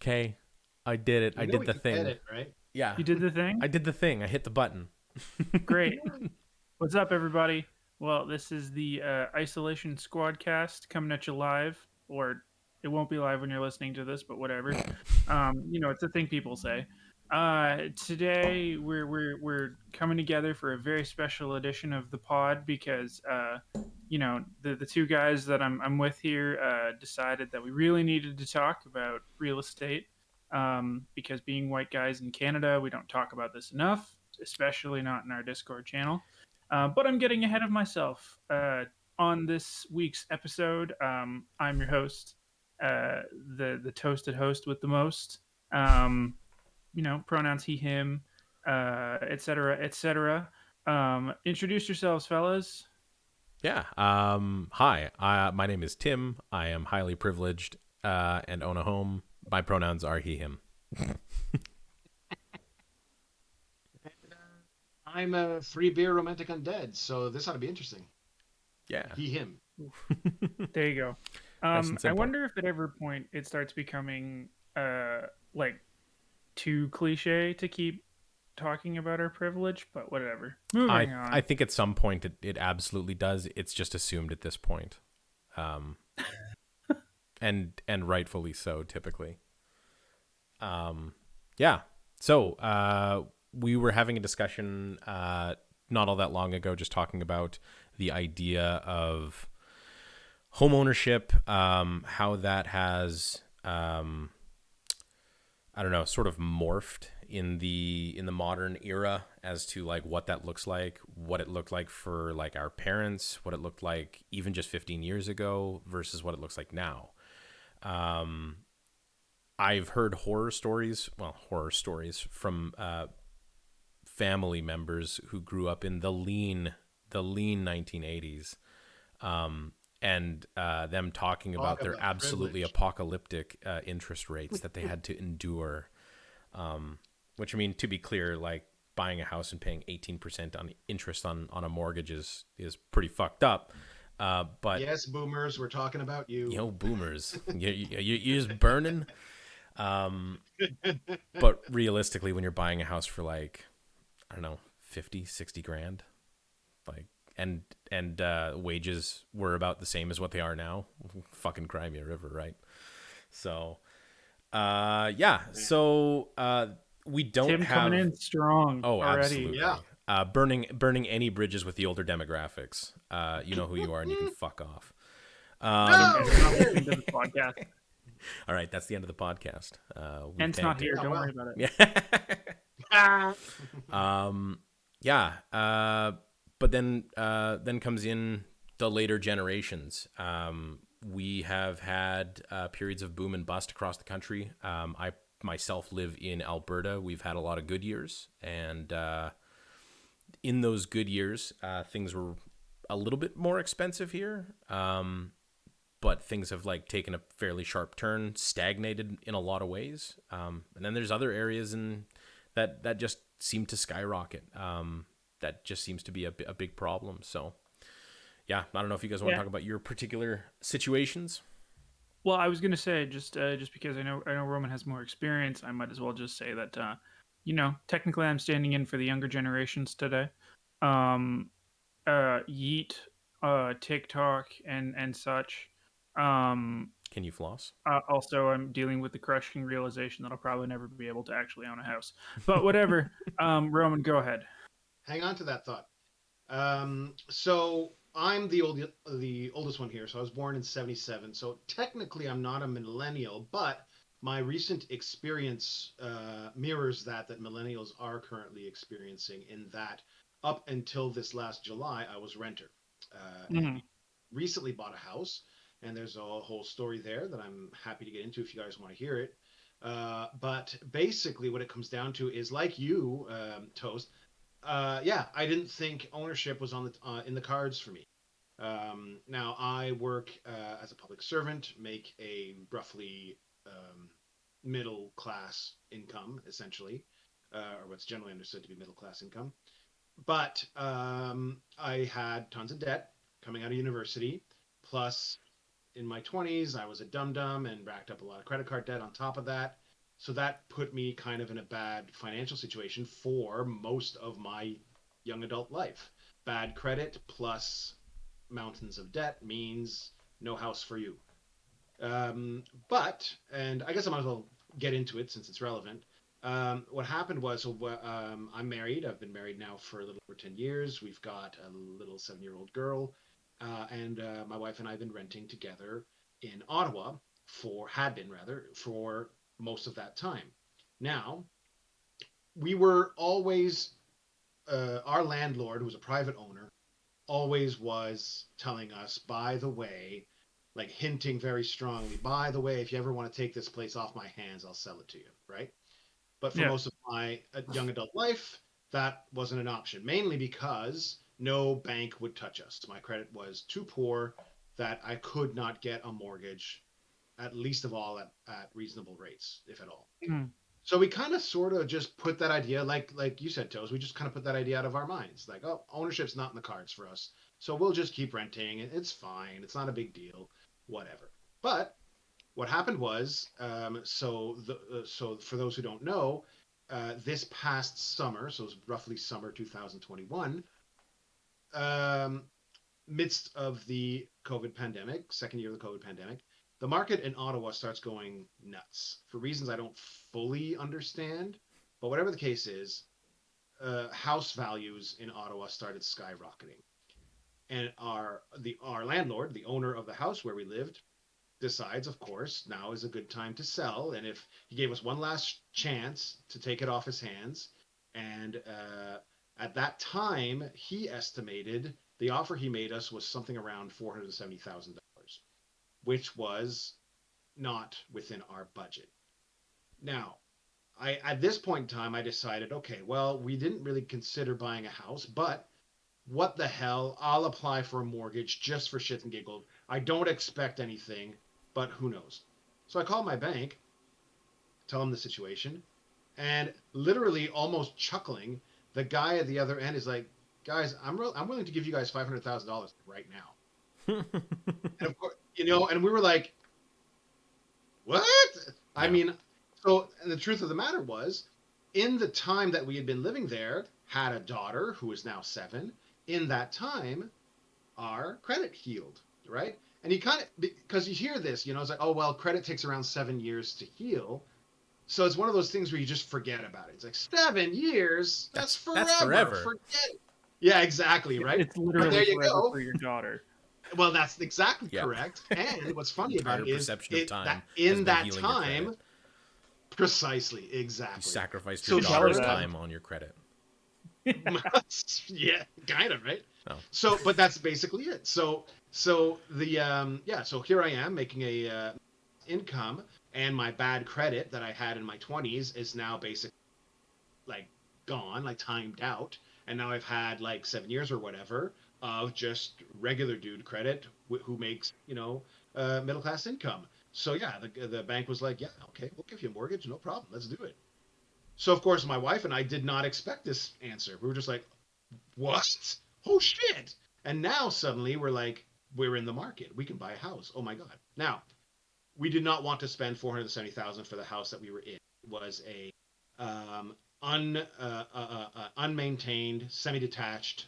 Okay, I did it. I You know did we the can thing. edit, right? Yeah, You did the thing? I did the thing. I hit the button. Great. What's up, everybody? Well, this is the Isolation Squadcast coming at you live, or it won't be live when you're listening to this, but whatever. It's a thing people say. Today we're coming together for a very special edition of the pod because the two guys that I'm with here decided that we really needed to talk about real estate because being white guys in Canada, we don't talk about this enough, especially not in our Discord channel. But I'm getting ahead of myself. On this week's episode, I'm your host, the toasted host with the most. Um, Pronouns he, him, etc., etc. Introduce yourselves, fellas. Yeah. Hi. My name is Tim. I am highly privileged and own a home. My pronouns are he, him. I'm a free beer romantic undead, so this ought to be interesting. Yeah. He, him. There you go. Nice and I simple. wonder if at every point it starts becoming like too cliche to keep talking about our privilege, but whatever. Moving I on. think at some point it absolutely does. It's just assumed at this point, and rightfully so. Typically. Yeah. So we were having a discussion not all that long ago, just talking about the idea of home ownership, how that has I don't know, sort of morphed in the modern era as to like what that looks like, what it looked like for like our parents, what it looked like even just 15 years ago versus what it looks like now. I've heard horror stories from family members who grew up in the lean 1980s, and them talking Talk about their about absolutely privilege. apocalyptic interest rates that they had to endure. Which, I mean, to be clear, like buying a house and paying 18% on interest on a mortgage is pretty fucked up. But Yes, boomers, we're talking about you. boomers, you're just burning. But realistically, when you're buying a house for like, I don't know, 50, 60 grand, like, and wages were about the same as what they are now, fucking cry me a river, right? So, yeah. So, we don't Tim coming have. in strong Oh, already. Yeah. absolutely. Burning any bridges with the older demographics. You know who you are, and you can fuck off. It's okay. They're not No! listening to the podcast. All right, that's the end of the podcast. We Kent's not thanked here. Yeah, Don't worry well. about it. it. Ah! Yeah. But then comes in the later generations. We have had periods of boom and bust across the country. I myself live in Alberta. We've had a lot of good years, and in those good years, things were a little bit more expensive here. But things have like taken a fairly sharp turn, stagnated in a lot of ways. And then there's other areas that just seem to skyrocket. That just seems to be a big problem. So, yeah, I don't know if you guys want to Yeah. talk about your particular situations. Well, I was gonna say just because I know Roman has more experience, I might as well just say that technically I'm standing in for the younger generations today. Um, Yeet, TikTok, and such. Um, Can you floss? Also, I'm dealing with the crushing realization that I'll probably never be able to actually own a house. But whatever. Roman, go ahead. Hang on to that thought. So I'm the oldest one here. So I was born in '77. So technically, I'm not a millennial, but my recent experience mirrors that millennials are currently experiencing. In that, up until this last July, I was renter, and Mhm. recently bought a house. And there's a whole story there that I'm happy to get into if you guys want to hear it. But basically, what it comes down to is like you, Toast. Yeah, I didn't think ownership was on the in the cards for me. Now I work as a public servant, make a roughly middle class income, essentially, or what's generally understood to be middle class income. But I had tons of debt coming out of university. Plus, in my 20s, I was a dum dum and racked up a lot of credit card debt on top of that. So that put me kind of in a bad financial situation for most of my young adult life. Bad credit plus mountains of debt means no house for you. And I guess I might as well get into it since it's relevant. What happened was, I'm married. I've been married now for a little over 10 years. We've got a little 7-year-old girl. And my wife and I have been renting together in Ottawa had been rather, for most of that time. Now, we were always, our landlord, who was a private owner, always was telling us, by the way, like hinting very strongly, by the way, if you ever want to take this place off my hands, I'll sell it to you, right? But for Yeah. most of my young adult life, that wasn't an option, mainly because no bank would touch us. My credit was too poor that I could not get a mortgage, at least of all at reasonable rates, if at all. Mm. So we kind of sort of just put that idea, like you said, Toes, we just kind of put that idea out of our minds. Like, oh, ownership's not in the cards for us. So we'll just keep renting. It's fine. It's not a big deal. Whatever. But what happened was, so for those who don't know, this past summer, so it was roughly summer 2021, um, midst of the COVID pandemic, second year of the COVID pandemic, the market in Ottawa starts going nuts for reasons I don't fully understand. But whatever the case is, house values in Ottawa started skyrocketing, and our landlord, the owner of the house where we lived, decides, of course, now is a good time to sell. And if he gave us one last chance to take it off his hands, and at that time, he estimated the offer he made us was something around $470,000, which was not within our budget. Now, at this point in time, I decided, okay, well, we didn't really consider buying a house, but what the hell? I'll apply for a mortgage just for shits and giggles. I don't expect anything, but who knows? So I call my bank, tell them the situation, and literally almost chuckling, the guy at the other end is like, "Guys, I'm willing to give you guys $500,000 right now." And of course, and we were like, "What?" I Yeah. mean, so and the truth of the matter was, in the time that we had been living there, had a daughter who is now 7. In that time, our credit healed, right? And you kind of, because you hear this, it's like, oh, well, credit takes around 7 years to heal. So it's one of those things where you just forget about it. It's like 7 years, that's That's forever. forever. Forget it. Yeah, exactly, right? It's But literally there you forever go. for your daughter. Well, that's exactly Yeah. correct. And what's funny about Entire it is perception of time that has in been that healing your time, credit. precisely, You exactly. sacrificed your So Should tell her daughter's sure that. enough, time on your credit. yeah, kind of, right? No. So, but that's basically it. So here I am making a income, and my bad credit that I had in my 20s is now basically like gone, like timed out, and now I've had like 7 years or whatever of just regular dude credit who makes middle class income. So yeah, the bank was like, yeah, okay, we'll give you a mortgage, no problem, let's do it. So of course my wife and I did not expect this answer. We were just like, what? Oh shit! And now suddenly we're like, we're in the market. We can buy a house. Oh my god! Now we did not want to spend 470,000 for the house that we were in. It was a um, unmaintained, semi-detached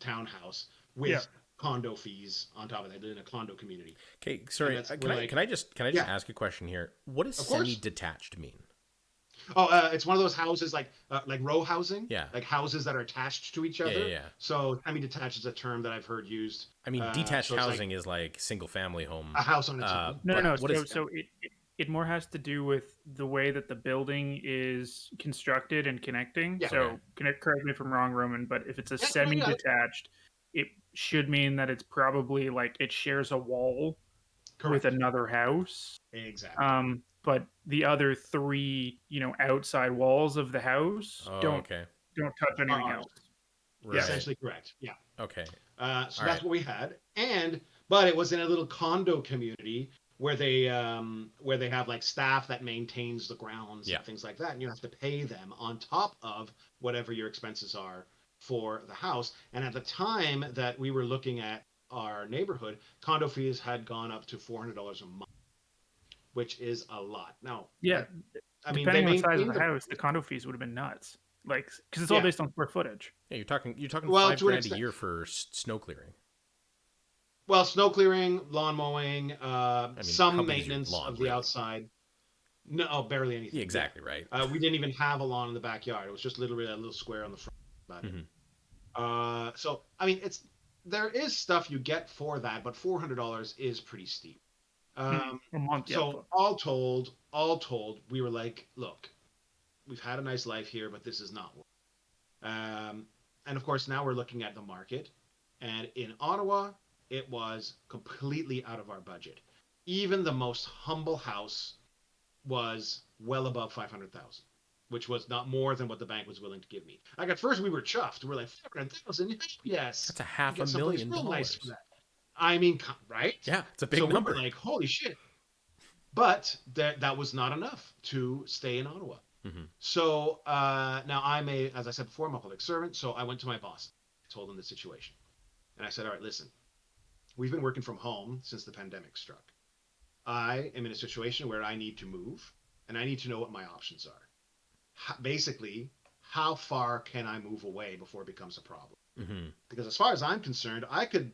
townhouse Yeah. with condo fees on top of that. In a condo community, Okay, and sorry. that's we're Can I like, can I just can I just yeah, ask a question here? What does of course. semi-detached mean? Oh, it's one of those houses like row housing, Yeah. like houses that are attached to each Yeah, yeah, other. yeah. So semi-detached is a term that I've heard used. I mean, detached So it's like housing is like single family home. a house on its own. No, no, Yeah, no. What So, is yeah. so it more has to do with the way that the building is constructed and connecting. Yeah. okay? So, correct me if I'm wrong, Roman, but if it's a Yeah, no, you got it. semi-detached, it should mean that it's probably like it shares a wall with Correct. another house. Exactly. But the other three, outside walls of the house Oh, don't okay. touch Are anything ours. else. Yeah. Right. Essentially correct. Yeah. Okay. So All that's right. what we had, but it was in a little condo community where they have like staff that maintains the grounds Yeah. and things like that, and you have to pay them on top of whatever your expenses are for the house. And at the time that we were looking at our neighborhood, condo fees had gone up to $400 a month, which is a lot. Now Yeah. that I mean, they Depending on the size of maintain the the house, the condo fees would have been nuts. Like, because it's all yeah. based on square footage. Yeah, you're talking Well, five to an grand a extent. year for snow clearing. Well, snow clearing, lawn mowing, I mean, how some big is your maintenance lawn, of the really? outside. No, oh, barely Yeah, anything. Yeah. exactly right. We didn't even have a lawn in the backyard. It was just literally a little square on the front. About it. Hmm. So I mean, there is stuff you get for that, but $400 is pretty steep. A month, yeah. So all told, we were like, look, we've had a nice life here, but this is not work. And of course, now we're looking at the market, and in Ottawa, it was completely out of our budget. Even the most humble house was well above 500,000, which was not more than what the bank was willing to give me. Like at first, we were chuffed. We're like 500,000, yes, That's a we half a get someplace million real nice for dollars. that. I mean, right? Yeah, it's a So big we were number. like, holy shit. But that was not enough to stay in Ottawa. Hmm. So now as I said before, I'm a public servant. So I went to my boss, told him the situation, and I said, all right, listen, we've been working from home since the pandemic struck. I am in a situation where I need to move, and I need to know what my options are. Basically, how far can I move away before it becomes a problem? Hmm. Because as far as I'm concerned, I could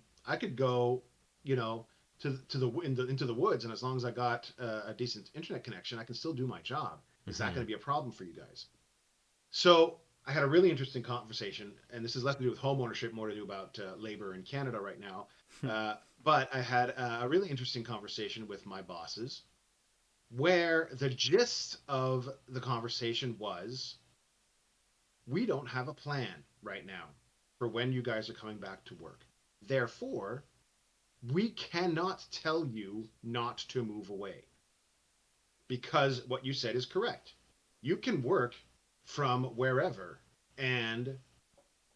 go, you know, into the woods, and as long as I got a decent internet connection, I can still do my job. Is that Hmm. going to be a problem for you guys? So I had a really interesting conversation, and this is less to do with home ownership, more to do about labor in Canada right now. But I had a really interesting conversation with my bosses, where the gist of the conversation was, we don't have a plan right now for when you guys are coming back to work. Therefore, we cannot tell you not to move away, because what you said is correct. You can work from wherever and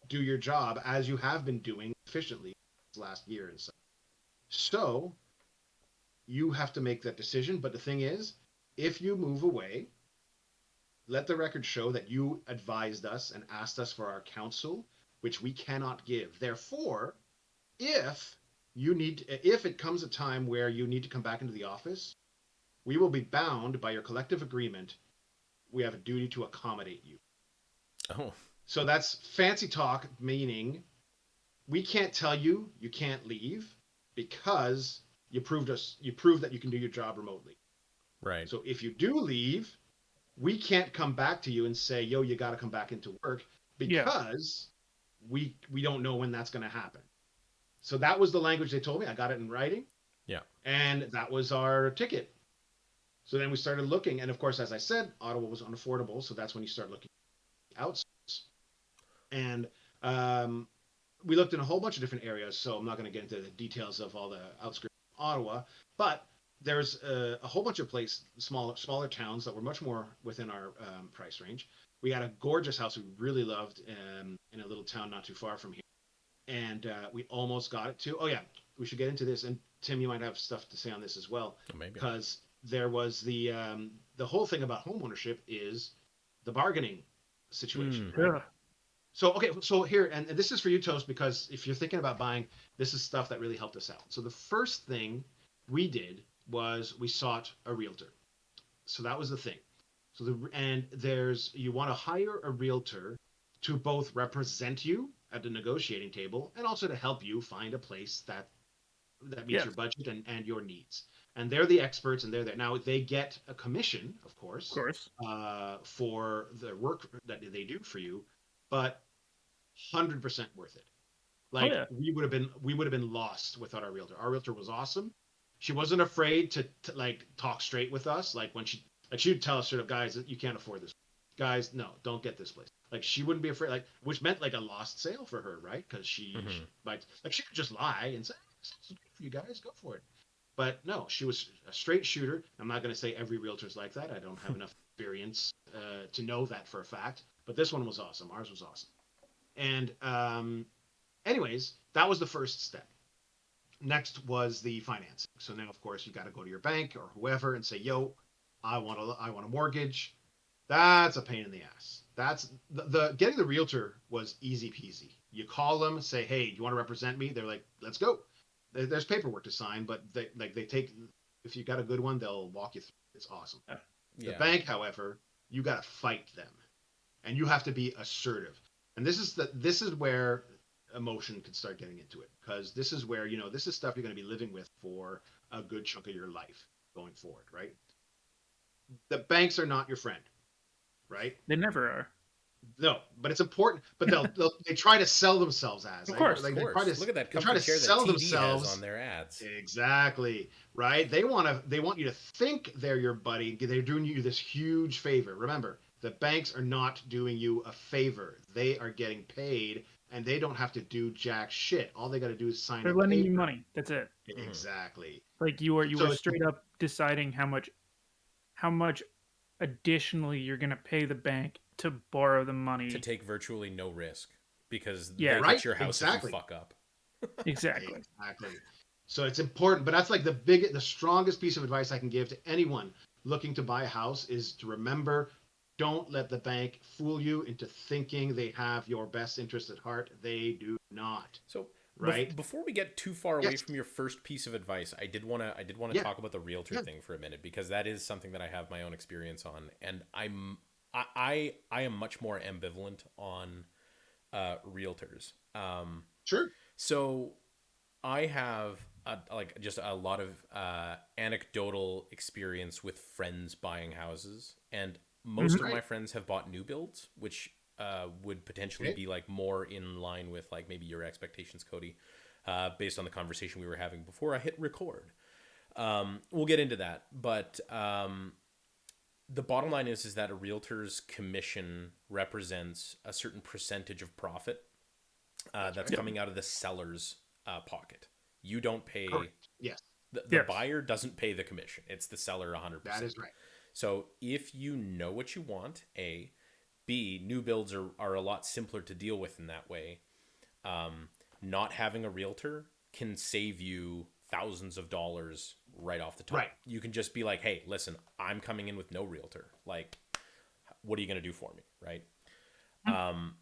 do your job as you have been doing efficiently last year and so. So you have to make that decision. But the thing is, if you move away, let the record show that you advised us and asked us for our counsel, which we cannot give. Therefore, if if it comes a time where you need to come back into the office, we will be bound by your collective agreement. We have a duty to accommodate you. Oh, So that's fancy talk, meaning we can't tell you you can't leave because you proved that you can do your job remotely. right. So if you do leave, we can't come back to you and say, yo, you got to come back into work, Yeah. because we don't know when that's going to happen. So that was the language they told me. I got it in writing, Yeah. and that was our ticket. So then we started looking, and of course, as I said, Ottawa was unaffordable, so that's when you start looking outskirts. And we looked in a whole bunch of different areas. So I'm not going to get into the details of all the outskirts of Ottawa, but there's a whole bunch of smaller towns that were much more within our price range. We had a gorgeous house we really loved in a little town not too far from here, and we almost got it too. Oh yeah, we should get into this. And Tim, you might have stuff to say on this as well, Oh, maybe. because there was the whole thing about homeownership is the bargaining situation, Mm. right? Yeah. So okay, so here, and this is for you, Toast, because if you're thinking about buying, this is stuff that really helped us out. So the first thing we did was we sought a realtor. So that was the thing. So you want to hire a realtor to both represent you at the negotiating table and also to help you find a place that meets Yes. your budget and your needs. And they're the experts, and they're there. Now they get a commission, of Of course, course. for the work that they do for you, but 100% worth it. Oh Like yeah. we would have been lost without our realtor. Our realtor was awesome. She wasn't afraid to like talk straight with us. Like when she would tell us sort of, guys, you can't afford this. Guys, no, don't get this place. Like she wouldn't be afraid. Like, which meant like a lost sale for her, right? Because she Hmm. like she could just lie and say, this is good for you guys, go for it. But no, she was a straight shooter. I'm not going to say every realtor's like that. I don't have enough experience to know that for a fact. But this one was awesome. Ours was awesome. And anyways, that was the first step. Next was the financing. So now, of course, you got to go to your bank or whoever and say, "Yo, I want a mortgage." That's a pain in the ass. That's the getting the realtor was easy peasy. You call them, say, "Hey, do you want to represent me?" They're like, "Let's go." There's paperwork to sign, but they take, if you got a good one, they'll walk you through. It's awesome. The Yeah. bank, however, you got to fight them, and you have to be assertive. And this is where emotion can start getting into it, because this is where, this is stuff you're going to be living with for a good chunk of your life going forward, right? The banks are not your friend, right? They never are. No, but it's important. But they try to sell themselves as, Of eh? Of course. Like course. Look at that they try to comfy chair that sell TD has on themselves. their ads. Exactly, right? They want you to think they're your buddy. They're doing you this huge favor. Remember, the banks are not doing you a favor. They are getting paid, and they don't have to do jack shit. All they got to do is sign They're a lending you paper. money. That's it. Hmm. Exactly. Like you are So it's straight up deciding how much additionally you're gonna pay the bank to borrow the To money. take virtually no risk because Yeah, they right, get your house if you exactly. fuck up. exactly. Exactly. So it's important, but that's like the strongest piece of advice I can give to anyone looking to buy a house is to remember, don't let the bank fool you into thinking they have your best interest at heart. They do not, So right? before we get too far away Yes. from your first piece of advice, I did want to Yeah. talk about the realtor Yeah. thing for a minute because that is something that I have my own experience on, and I am much more ambivalent on realtors. Sure. So I have like just a lot of anecdotal experience with friends buying houses, and most Hmm. of my Right. friends have bought new builds, which would potentially Okay. be like more in line with like maybe your expectations, Cody, based on the conversation we were having before I hit record. We'll get into that, but the bottom line is that a realtor's commission represents a certain percentage of profit That's that's right. Yep. coming out of the seller's pocket. You don't pay Correct. Yes. the Yes. buyer doesn't pay the commission. It's the seller That 100%. is right. So if you know what you want, A, B, new builds are a lot simpler to deal with in that way. Um, Not having a realtor can save you thousands of dollars right off the top. Right. You can just be like, hey, listen, I'm coming in with no realtor. Like, what are you going to do for me? Right. Um,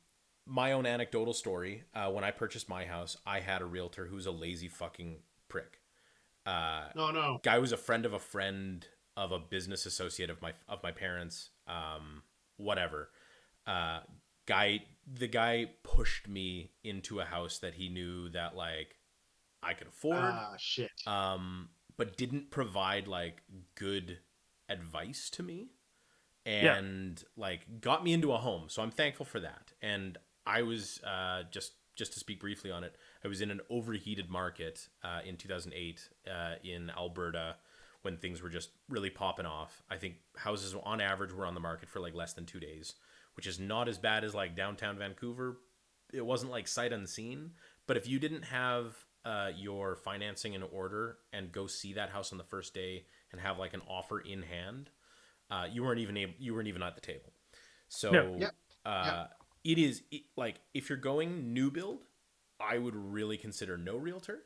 my own anecdotal story, when I purchased my house, I had a realtor who's a lazy fucking prick. No, no. Guy was a friend of a friend of a business associate of my parents. Whatever. Uh, the guy pushed me into a house that he knew that like I could afford, Ah, shit. but didn't provide like good advice to me Yeah. and like got me into a home. So I'm thankful for that. And I was just to speak briefly on it, I was in an overheated market in 2008 in Alberta when things were just really popping off. I think houses on average were on the market for like less than 2 days, which is not as bad as like downtown Vancouver. It wasn't like sight unseen, but if you didn't have your financing in order and go see that house on the first day and have like an offer in hand, you weren't even at the table. Yeah. So Yep. Yep. like if you're going new build, I would really consider no realtor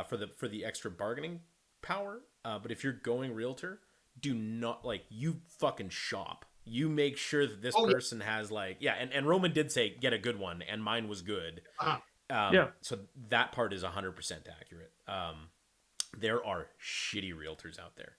for the extra bargaining power. But if you're going realtor, do not like you fucking shop. You make sure that this Oh, yeah. person has like yeah, and Roman did say get a good one, and mine was good. Uh-huh. Yeah. So that part is 100% accurate. There are shitty realtors out there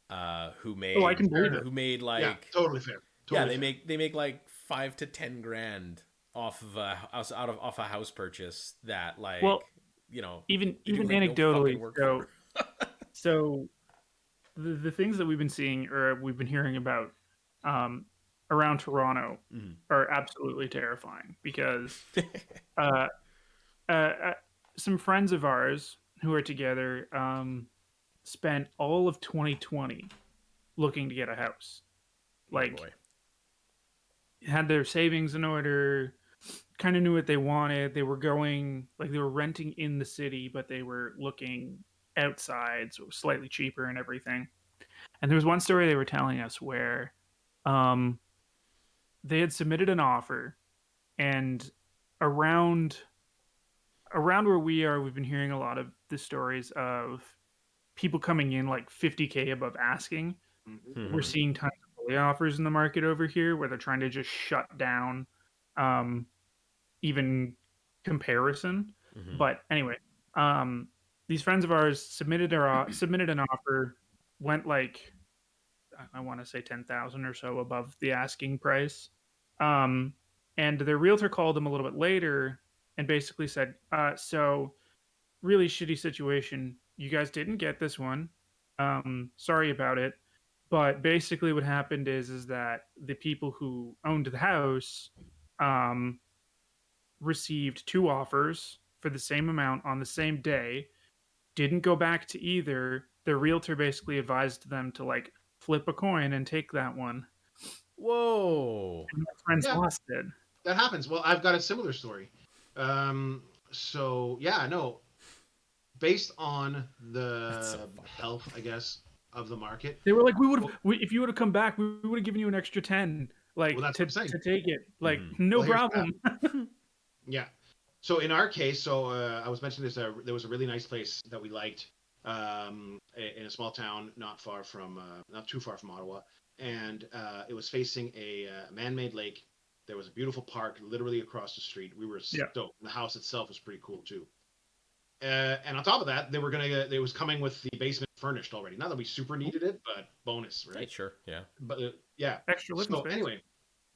Oh, I can Fair believe enough. it. who made Yeah. like Totally fair. yeah Totally fair. they make like 5 to 10 grand off of off a house purchase that like Well, you know even they do even like no fucking anecdotally, work so for. so the things that we've been seeing or we've been hearing about um, around Toronto Mhm. are absolutely terrifying because uh, uh, uh, some friends of ours who are together spent all of 2020 looking to get a house. Oh Like, boy. had their savings in order, kind of knew what they wanted. They were going, like, they were renting in the city, but they were looking outside, so it was slightly cheaper and everything. And there was one story they were telling us where um, they had submitted an offer, and around around where we are, we've been hearing a lot of the stories of people coming in like 50K above asking. Hmm. We're Hmm. seeing tons of early offers in the market over here where they're trying to just shut down um, even comparison. Hmm. But anyway, um, these friends of ours submitted an offer, went like I want to say 10,000 or so above the asking price. Um, and their realtor called them a little bit later and basically said, "So really shitty situation. You guys didn't get this one. Sorry about it." But basically, what happened is that the people who owned the house um, received two offers for the same amount on the same day, didn't go back to either. Their realtor basically advised them to like flip a coin and take that one. Whoa. And my friends Yeah, lost it. that happens. Well, I've got a similar story. So yeah, no, based on That's so the fucked up. health, I guess, of the market. They were like, "We would have, Well, if you would have come back, we would have given you an extra 10, well, like that's what I'm saying. to take it, like Mm-hmm. no Well, here's what problem." happened. Yeah. So in our case, so I was mentioning this. There was a really nice place that we liked in a small town not too far from Ottawa, and it was facing a man-made lake. There was a beautiful park literally across the street. We were Yeah. stoked. The house itself was pretty cool too. And on top of that, they were gonna. It was coming with the basement furnished already. Not that we super needed it, but bonus, Hey, right? sure. Yeah. But yeah. Extra living So space. anyway,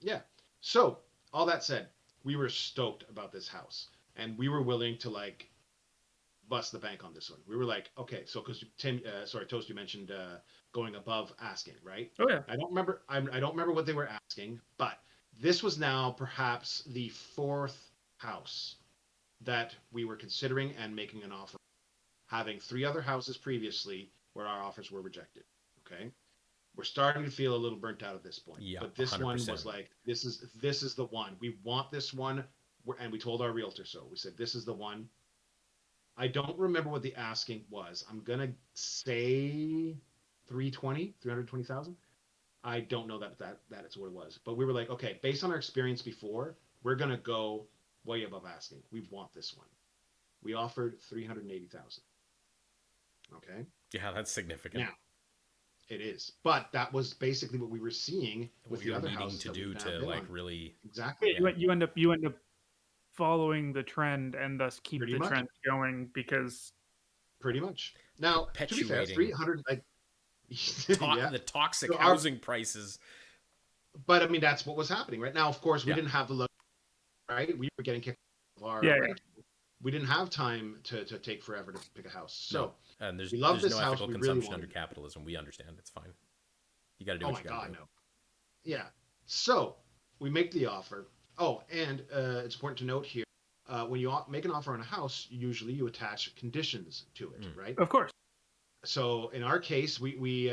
yeah. So all that said, we were stoked about this house, and we were willing to like bust the bank on this one. We were like, okay, so because Toast, you mentioned going above asking, right? Oh yeah. I don't remember. I don't remember what they were asking, but this was now perhaps the fourth house that we were considering and making an offer, having three other houses previously where our offers were rejected. Okay, we're starting to feel a little burnt out at this point. Yeah, But this one 100%. was like, this is the one. We want this one, and we told our realtor so. We said this is the one. I don't remember what the asking was. I'm gonna say 320,000. I don't know that is what it was. But we were like, okay, based on our experience before, we're gonna go way above asking. We want this one. We offered 380,000. Okay. Yeah, that's significant. Now it is, but that was basically what we were seeing with What the you're other needing houses to that we do found to in like on. really. Exactly. Yeah. You end up following the trend and thus keep Pretty the much. trend going because Pretty much. Now, to be fair, Perpetuating 300, like, yeah. the toxic So our, housing prices. but I mean, that's what was happening, right? Now, of course, we Yeah. didn't have the luxury, right? We were getting kicked off our yeah, rent. We didn't have time to take forever to pick a house. No, So and we love there's this no house. ethical We really consumption wanted under it. capitalism. We understand. It's fine. You got to do Oh what my you got to God, do. no. Yeah. So we make the offer. Oh, and it's important to note here, when you make an offer on a house, usually you attach conditions to it, right? of course. So in our case, we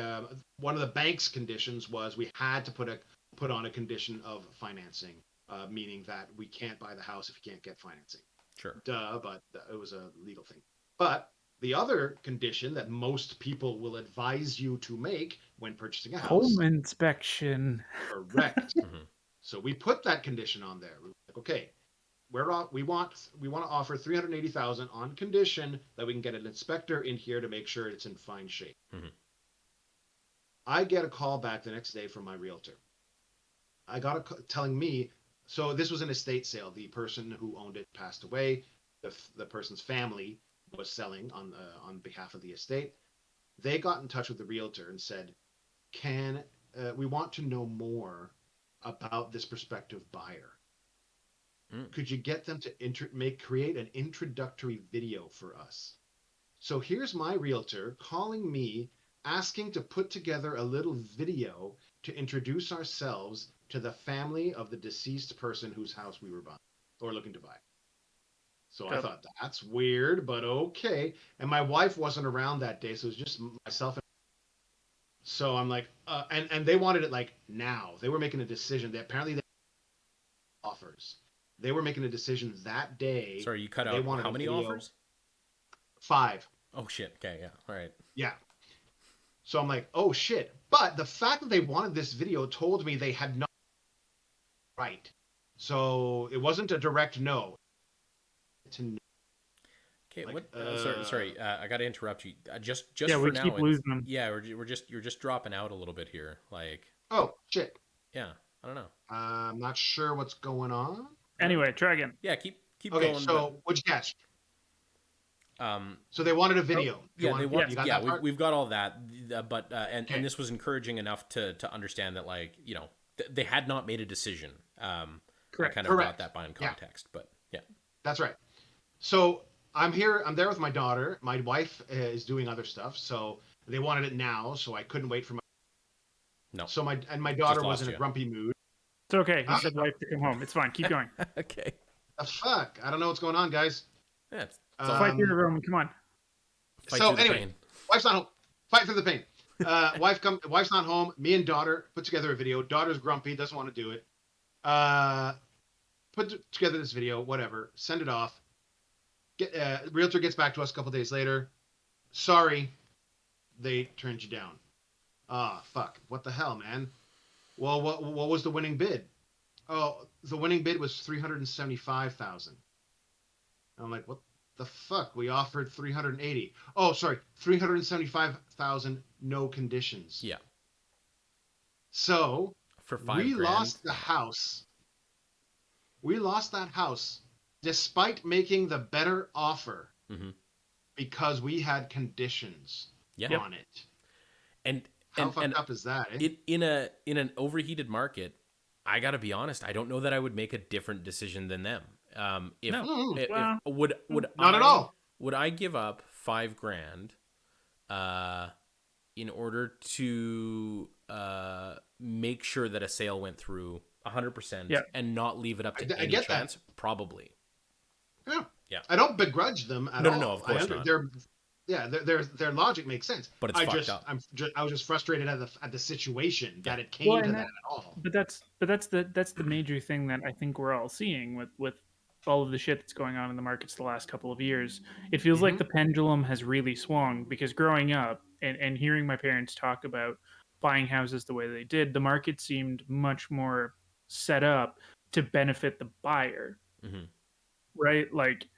one of the bank's conditions was we had to put on a condition of financing, meaning that we can't buy the house if you can't get financing. Sure. Duh, but it was a legal thing. But the other condition that most people will advise you to make when purchasing a house, Home inspection. correct. Mm-hmm. So we put that condition on there. We're like, okay, we want to offer 380,000 on condition that we can get an inspector in here to make sure it's in fine shape. Mm-hmm. I get a call back the next day from my realtor. I got telling me, so this was an estate sale. The person who owned it passed away. The person's family was selling on behalf of the estate. They got in touch with the realtor and said, "Can we want to know more about this prospective buyer? Mm. Could you get them to create an introductory video for us?" So here's my realtor calling me, asking to put together a little video to introduce ourselves to the family of the deceased person whose house we were buying or looking to buy. So I Got thought that's weird, but okay. And my wife wasn't around that day, so it was just myself. So I'm like, and they wanted it like now. They were making a decision. They offers. They were making a decision that day. Sorry, you cut They out wanted how a many video. offers? 5. Oh shit. Okay. Yeah. All right. Yeah. So I'm like, oh shit. But the fact that they wanted this video told me they had not right. So it wasn't a direct no. To Okay. like, What? Sorry. I got to interrupt you. Just Yeah, for we now. keep losing them. Yeah. You're just dropping out a little bit here. Like. oh shit. Yeah. I don't know. I'm not sure what's going on. Anyway, try again. Yeah. Keep Okay, going. But so what'd you catch? So they wanted a Oh, video. Yeah, they want. yes. You got Yeah, that part? we've got all that, but and Okay. this was encouraging enough to understand that, like, they had not made a decision. I Correct. kind of got Correct. that by in Yeah, context, but yeah, that's right. So I'm here. I'm there with my daughter. My wife is doing other stuff, so they wanted it now. So I couldn't wait for my. no, So my just daughter was in lost a you. grumpy mood. It's okay. He Ah, said wife to come home. It's fine. Keep going. Okay, the fuck! I don't know what's going on, guys. yeah, it's all good. Fight through the Um. room. Come on. Fight So through the anyway, pain. wife's not home. Fight through the pain. Wife's not home. Me and daughter put together a video. Daughter's grumpy, doesn't want to do it. Uh, put together this video. Whatever. Send it off. Realtor gets back to us a couple days later. Sorry, they turned you down. Ah, fuck. What the hell, man? Well, what was the winning bid? Oh, the winning bid was 375,000. I'm like, what the fuck? We offered 380. Oh, sorry, 375,000, no conditions. Yeah, So for we 5 grand. lost the house. We lost that house despite making the better offer Mm-hmm. because we had conditions Yeah, Yep. on it. and How and fucked up is that, eh? in an overheated market, I gotta be honest. I don't know that I would make a different decision than them. If No. Mm, if Well, not at all. would I give up 5 grand, uh, in order to make sure that a sale went through 100% yeah. and not leave it up to I any get that. chance? Probably. Yeah. Yeah. I don't begrudge them at No, all. of course not. Their logic makes sense. But it's fucked up. I was just frustrated at the situation Yeah. that it came Well, to and that that, at all. but that's the major thing that I think we're all seeing with all of the shit that's going on in the markets the last couple of years. It feels like Hmm. the pendulum has really swung because growing up and hearing my parents talk about buying houses the way they did, the market seemed much more set up to benefit the buyer, Hmm. right? Like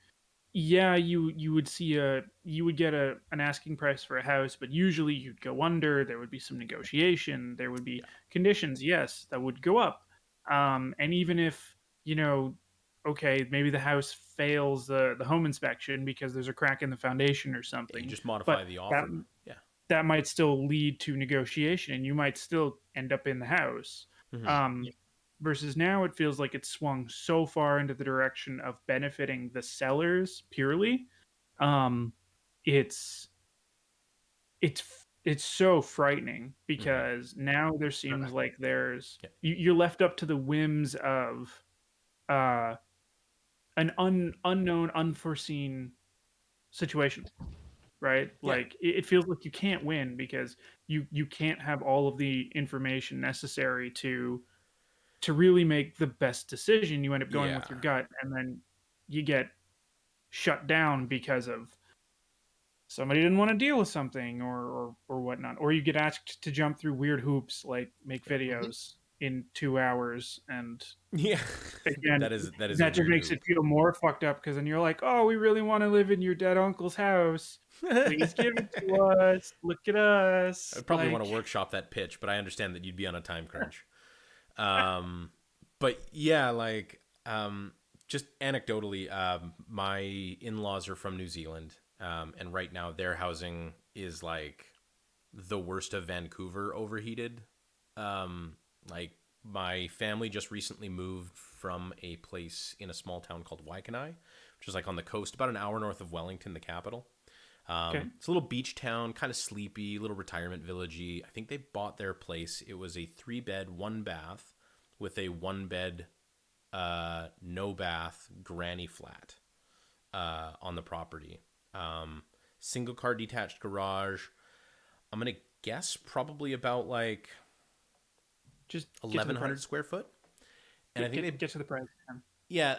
yeah, you would see you would get an asking price for a house, but usually you'd go under. There would be some negotiation. There would be Yeah. conditions, yes, that would go up. And even if you know, okay, maybe the house fails the home inspection because there's a crack in the foundation or Yeah, you something, just modify but the that offer. Yeah. that might still lead to negotiation, and you might still end up in the house. Hmm. Um, versus now, it feels like it's swung so far into the direction of benefiting the sellers purely. Um, it's it's so frightening Hmm. because now there seems Correct. like there's Yeah. you're left up to the whims of uh, an unknown, unforeseen situation, right? Yeah. Like it feels like you can't win because you can't have all of the information necessary to really make the best decision. You end up going Yeah. with your gut, and then you get shut down because of somebody didn't want to deal with something or whatnot, or you get asked to jump through weird hoops like make Yeah. Hmm. videos in 2 hours, and Yeah. again that is a that just weird makes hoop. it feel more fucked up because then you're like, oh, we really want to live in your dead uncle's house, please give it to us, look at us, I'd probably want like to workshop that pitch, but I understand that you'd be on a time crunch. Um, but yeah, like, just anecdotally, my in-laws are from New Zealand, and right now their housing is like the worst of Vancouver overheated. Like, my family just recently moved from a place in a small town called Waikanae, which is like on the coast, about an hour north of Wellington, the capital. okay, It's a little beach town, kind of sleepy, little retirement villagey. I think they bought their place. It was a 3-bed, 1 bath with a 1 bed, no bath granny flat on the property. Single car detached garage. I'm gonna guess probably about like just get to the 1,100 price, square foot. And I think get to the price. yeah,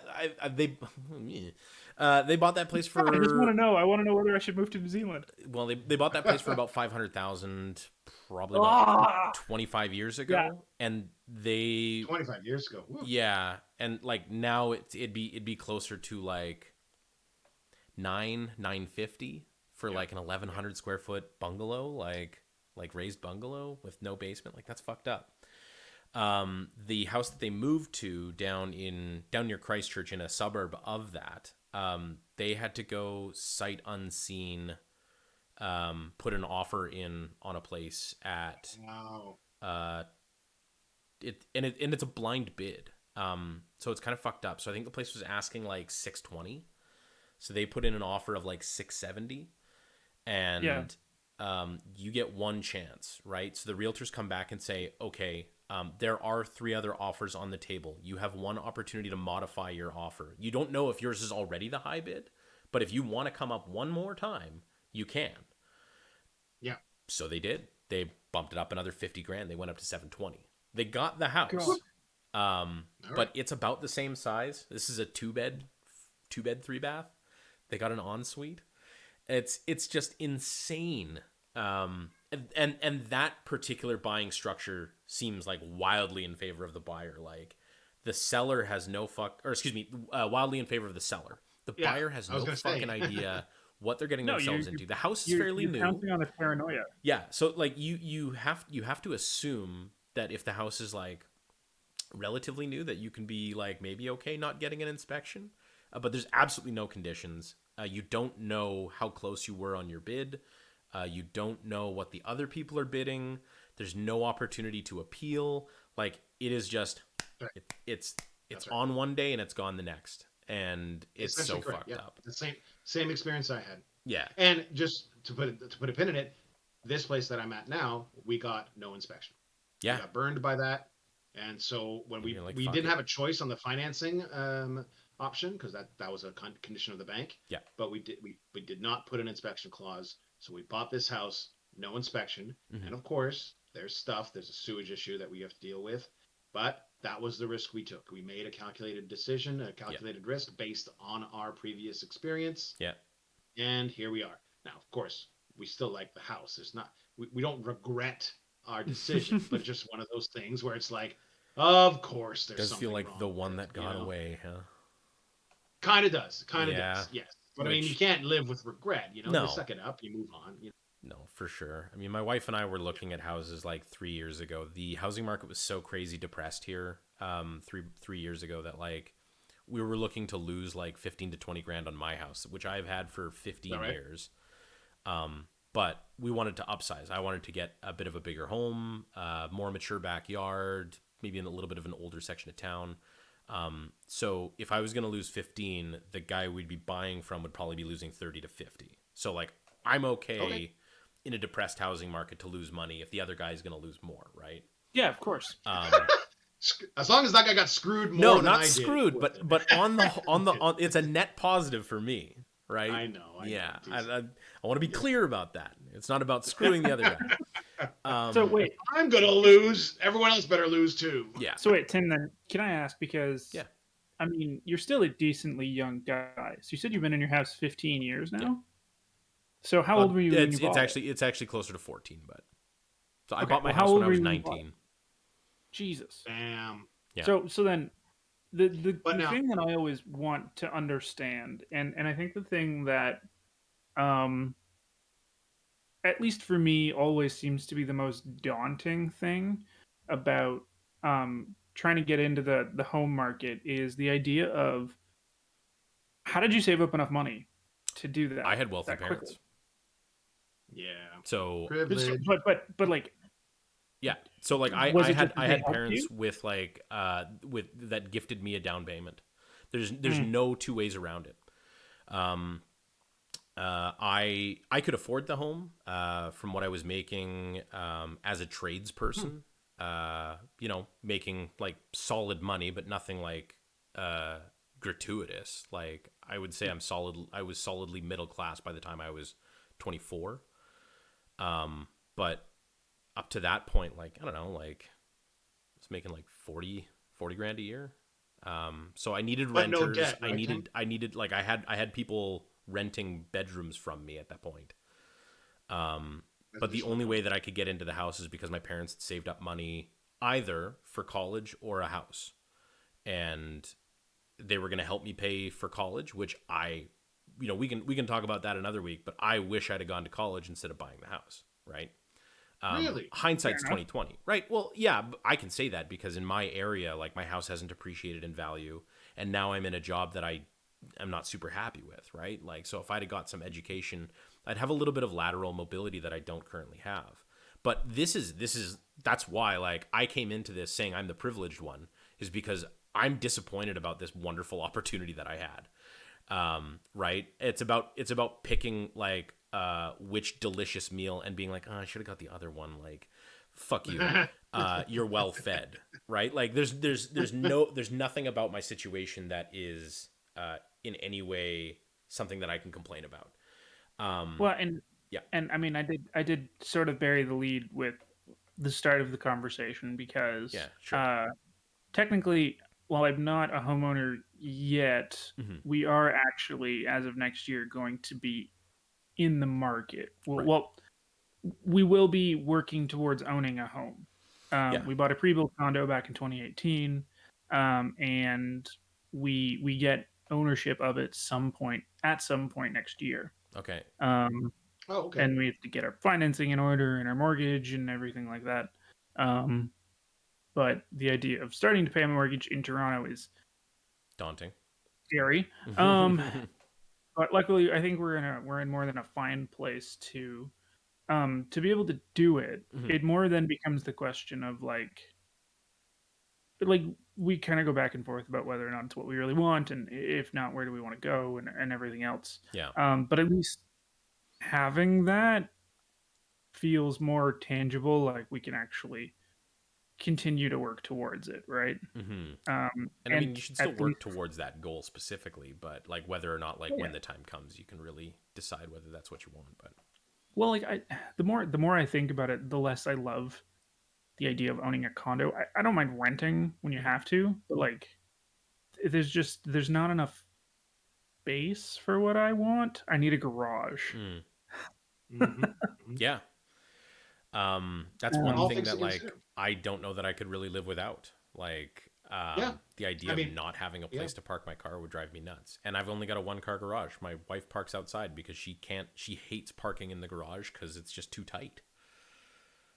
they bought that place I just want to for, know. I want to know whether I should move to New Zealand. well, they bought that place for about 500,000, probably about Ah, 25 years yeah, ago, and they, 25 years ago. Woo. yeah, and like now it'd be closer to like 950 for Yeah. like an 1,100 square foot bungalow, like raised bungalow with no basement. Like, that's fucked up. The house that they moved to down near Christchurch, in a suburb of that, they had to go sight unseen, put an offer in on a place at Wow. uh, and it's a blind bid. So it's kind of fucked up. So I think the place was asking like 620. So they put in an offer of like 670, Yeah. and you get one chance, right? So the realtors come back and say, okay, there are 3 other offers on the table. You have one opportunity to modify your offer. You don't know if yours is already the high bid, but if you want to come up one more time, you can. Yeah. So they did. They bumped it up another 50 grand. They went up to 720. They got the God. house. All But right. it's about the same size. This is a 2 bed, 3 bath. They got an ensuite. It's just insane. And that particular buying structure seems like wildly in favor of the buyer. Like the seller has no wildly in favor of the seller. The Yeah. buyer has I was no gonna say. fucking idea what they're getting No, themselves into. The house is fairly you're new. counting on the paranoia. Yeah, so like you have to assume that if the house is like relatively new, that you can be like maybe okay not getting an inspection, but there's absolutely no conditions. You don't know how close you were on your bid. You don't know what the other people are bidding. There's no opportunity to appeal. Like it is just Right. it's That's right. on one day and it's gone the next, and it's Essentially so correct. fucked Yeah. up. The same experience I had. Yeah, And just to put a pin in it, this place that I'm at now, we got no inspection. We yeah. got burned by that. And so when And we you're like we fuck didn't it. have a choice on the financing option because that was a condition of the bank, Yeah, but we did not put an inspection clause. So we bought this house, no inspection, mm-hmm. and of course there's a sewage issue that we have to deal with, but that was the risk we took. We made a calculated decision, a Yeah, calculated risk based on our previous experience, yeah. and here we are. Now, of course, we still like the house. There's not we don't regret our decision, but it's just one of those things where it's like, of course, there's Does feel something like the wrong with one it, that got away, huh? Kind of Yeah, does, yes. But I mean, you which can't live with regret. You no, suck it up, you move on. no, for sure. I mean, my wife and I were looking at houses like 3 years ago. The housing market was so crazy depressed here, three years ago that like we were looking to lose like 15 to 20 grand on my house, which I've had for 15 right? years. But we wanted to upsize. I wanted to get a bit of a bigger home, more mature backyard, maybe in a little bit of an older section of town. So if I was going to lose 15, the guy we'd be buying from would probably be losing 30 to 50. So like I'm Okay. okay in a depressed housing market to lose money if the other guy is going to lose more, right? Yeah, of course. As long as that guy got screwed No, more than not I did, it's screwed, worth but it. on it's a net positive for me, right? I know. Yeah, Jeez. I want to be clear about that. It's not about screwing the other guy. So If wait, I'm gonna lose, everyone else better lose too. Yeah, Tim, then can I ask, because yeah, I mean you're still a decently young guy. So you said you've been in your house 15 years yeah. now. So how old were you when you It's bought it? actually closer to 14, but so I Okay, bought my well, how house when old I were was you when you bought it? 19. Jesus. Bam. Yeah, So then But the now, thing that I always want to understand, and I think the thing that um at least for me always seems to be the most daunting thing about trying to get into the home market is the idea of how did you save up enough money to do I had wealthy that quickly? parents, yeah, so privilege. But like, yeah. So like was it just that I they had helped you? parents with like with that gifted me a down payment. There's Mm, no two ways around it. Um, I could afford the home from what I was making as a tradesperson. Making like solid money, but nothing like gratuitous. Like I would say I was solidly middle class by the time I was 24. But up to that point, like I don't know, like I was making like 40 grand a year. So I needed But no renters. debt, right, Tim? I needed like I had people renting bedrooms from me at that point. But the Residential only way income. that I could get into the house is because my parents had saved up money either for college or a house. And they were going to help me pay for college, which we can talk about that another week, but I wish I'd have gone to college instead of buying the house, right? Really? fair Hindsight's enough. 2020, right? Well, yeah, I can say that because in my area, like my house hasn't appreciated in value, and now I'm in a job that I am not super happy with, right? Like, so if I'd have got some education, I'd have a little bit of lateral mobility that I don't currently have. But that's why, like, I came into this saying I'm the privileged one, is because I'm disappointed about this wonderful opportunity that I had. Right? It's about picking like which delicious meal and being like, oh, I should have got the other one. Like, fuck you. You're well fed, right? Like, there's nothing about my situation that is in any way something that I can complain about. Well, and Yeah, and I mean, I did sort of bury the lead with the start of the conversation yeah, because sure. technically, while I'm not a homeowner yet, Hmm. we are actually, as of next year, going to be in the market. Well, Right. well we will be working towards owning a home. Yeah. We bought a pre-built condo back in 2018, and we get ownership of it at some point next year. Okay. Um, Oh, okay. and we have to get our financing in order and our mortgage and everything like that. Um, but the idea of starting to pay a mortgage in Toronto is Daunting. scary. Um, but luckily, I think we're in more than a fine place to be able to do it. Hmm. It more then becomes the question of like we kind of go back and forth about whether or not it's what we really want, and if not, where do we want to go, and everything else. Yeah. But at least having that feels more tangible, like we can actually continue to work towards it, right? Hmm. And I And mean, you should still at work least, towards that goal specifically, but like whether or not, like, yeah. when the time comes, you can really decide whether that's what you want. But Well, like the more I think about it, the less I love the idea of owning a condo. I don't mind renting when you Mhm. have to, but like there's not enough space for what I want. I need a garage. mm, Mhm. Mhm. yeah, that's one All Um, thing things that, to like, consider. I don't know that I could really live without. Like, Yeah. the idea I of mean, not having a yeah. place to park my car would drive me nuts. And I've only got a one car garage. My wife parks outside because she hates parking in the garage because it's just too tight.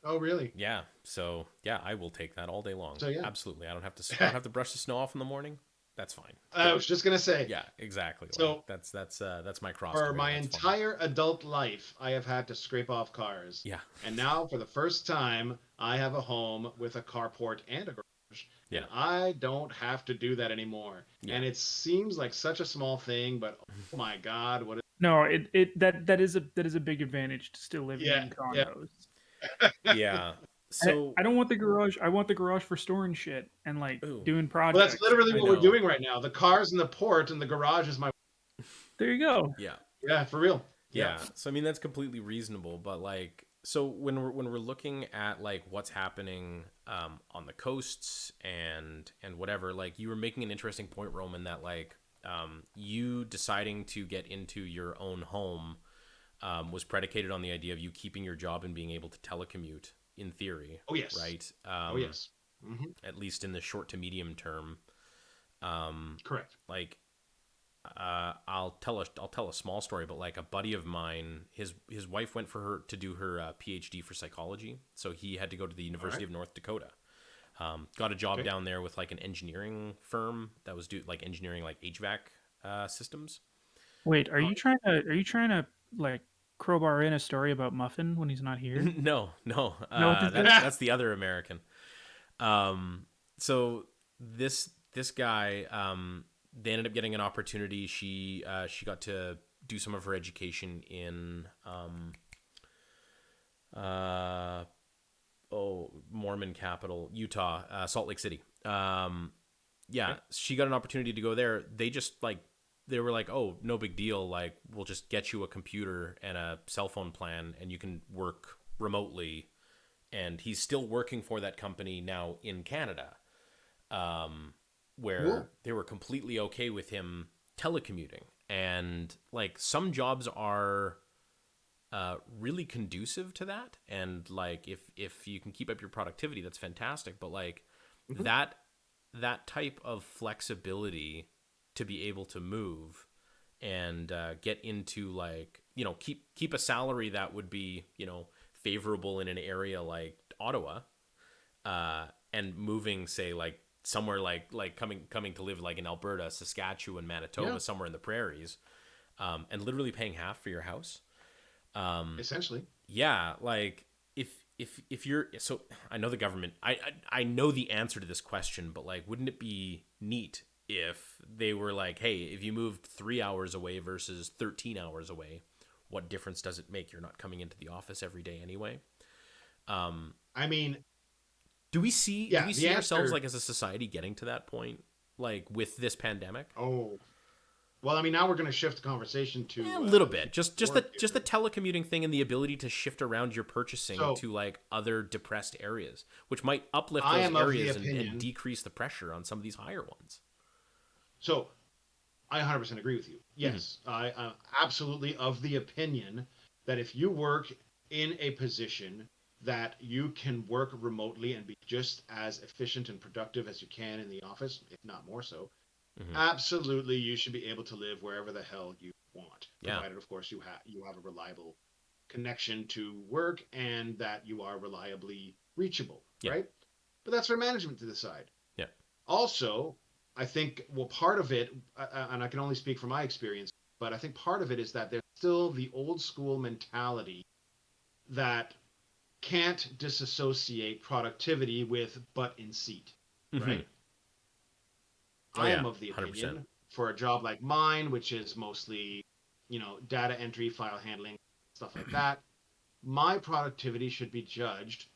Oh, really? Yeah, so yeah, I will take that all day long. So yeah. Absolutely, I don't have to brush the snow off in the morning. That's fine. I Go. was just gonna say. Yeah, exactly. Like, So that's my cross to for bear. my That's fine. entire adult life, I have had to scrape off cars, Yeah, and now for the first time, I have a home with a carport and a garage, yeah, and I don't have to do that anymore. yeah. And it seems like such a small thing, but oh my God, what? no, it that is a big advantage to still living Yeah, in yeah. condos. Yeah. I, So, I don't want the garage. I want the garage for storing shit and like ooh, doing Well, that's projects. literally I what we're know. doing right now. The car's in the port, and the garage is my. There you go. Yeah. Yeah, for real. Yeah. Yeah. So I mean that's completely reasonable, but like, so when we're looking at like what's happening on the coasts and whatever, like, you were making an interesting point, Roman, that like, you deciding to get into your own home was predicated on the idea of you keeping your job and being able to telecommute in theory, Oh yes. right? Oh yes. Hmm. At least in the short to medium term. Correct. Like, I'll tell a small story, but like, a buddy of mine, his wife went for her to do her PhD for psychology, so he had to go to the All University right. of North Dakota. Got a job Okay. down there with like an engineering firm that was do like engineering, like HVAC systems. Wait, are Oh, you trying to like crowbar in a story about Muffin when he's not here? No, no, No, what this that's is? that's the other American. So this guy, they ended up getting an opportunity. She got to do some of her education in uh Mormon capital, Utah, Salt Lake City. Yeah, okay. she got an opportunity to go there. They were like, oh, no big deal. Like, we'll just get you a computer and a cell phone plan, and you can work remotely. And he's still working for that company now in Canada, where Cool. they were completely okay with him telecommuting. And like, some jobs are really conducive to that, and like, if you can keep up your productivity, that's fantastic. But like, Hmm. that type of flexibility to be able to move and get into, like, keep a salary that would be, favorable in an area like Ottawa, and moving, say, like somewhere like coming to live like in Alberta, Saskatchewan, Manitoba, Yeah, somewhere in the prairies, and literally paying half for your house. essentially. Yeah, like if you're so I know the government I know the answer to this question, but like wouldn't it be neat if they were like, hey, if you moved 3 hours away versus 13 hours away, what difference does it make? You're not coming into the office every day anyway. I mean, Do yeah, we the see ourselves answer. like as a society getting to that point, like with this pandemic? Oh, well, I mean, now we're going to shift the conversation A to little the bit. future Just of work the here. telecommuting thing and the ability to shift around your purchasing So to like other depressed areas, which might uplift I those am of the areas and opinion. decrease the pressure on some of these higher ones. So I 100% agree with you. Hmm. Yes, I'm absolutely of the opinion that if you work in a position that you can work remotely and be just as efficient and productive as you can in the office, if not more so, Hmm. absolutely you should be able to live wherever the hell you want, Yeah. provided, of course, you have a reliable connection to work and that you are reliably reachable, Yeah. right? But that's for management to decide. Yeah. Also, I think, well, part of it, and I can only speak from my experience, but I think part of it is that there's still the old school mentality that can't disassociate productivity with butt in seat, Hmm. right? Oh I yeah. am of the 100%. opinion for a job like mine, which is mostly, data entry, file handling, stuff like that, my productivity should be judged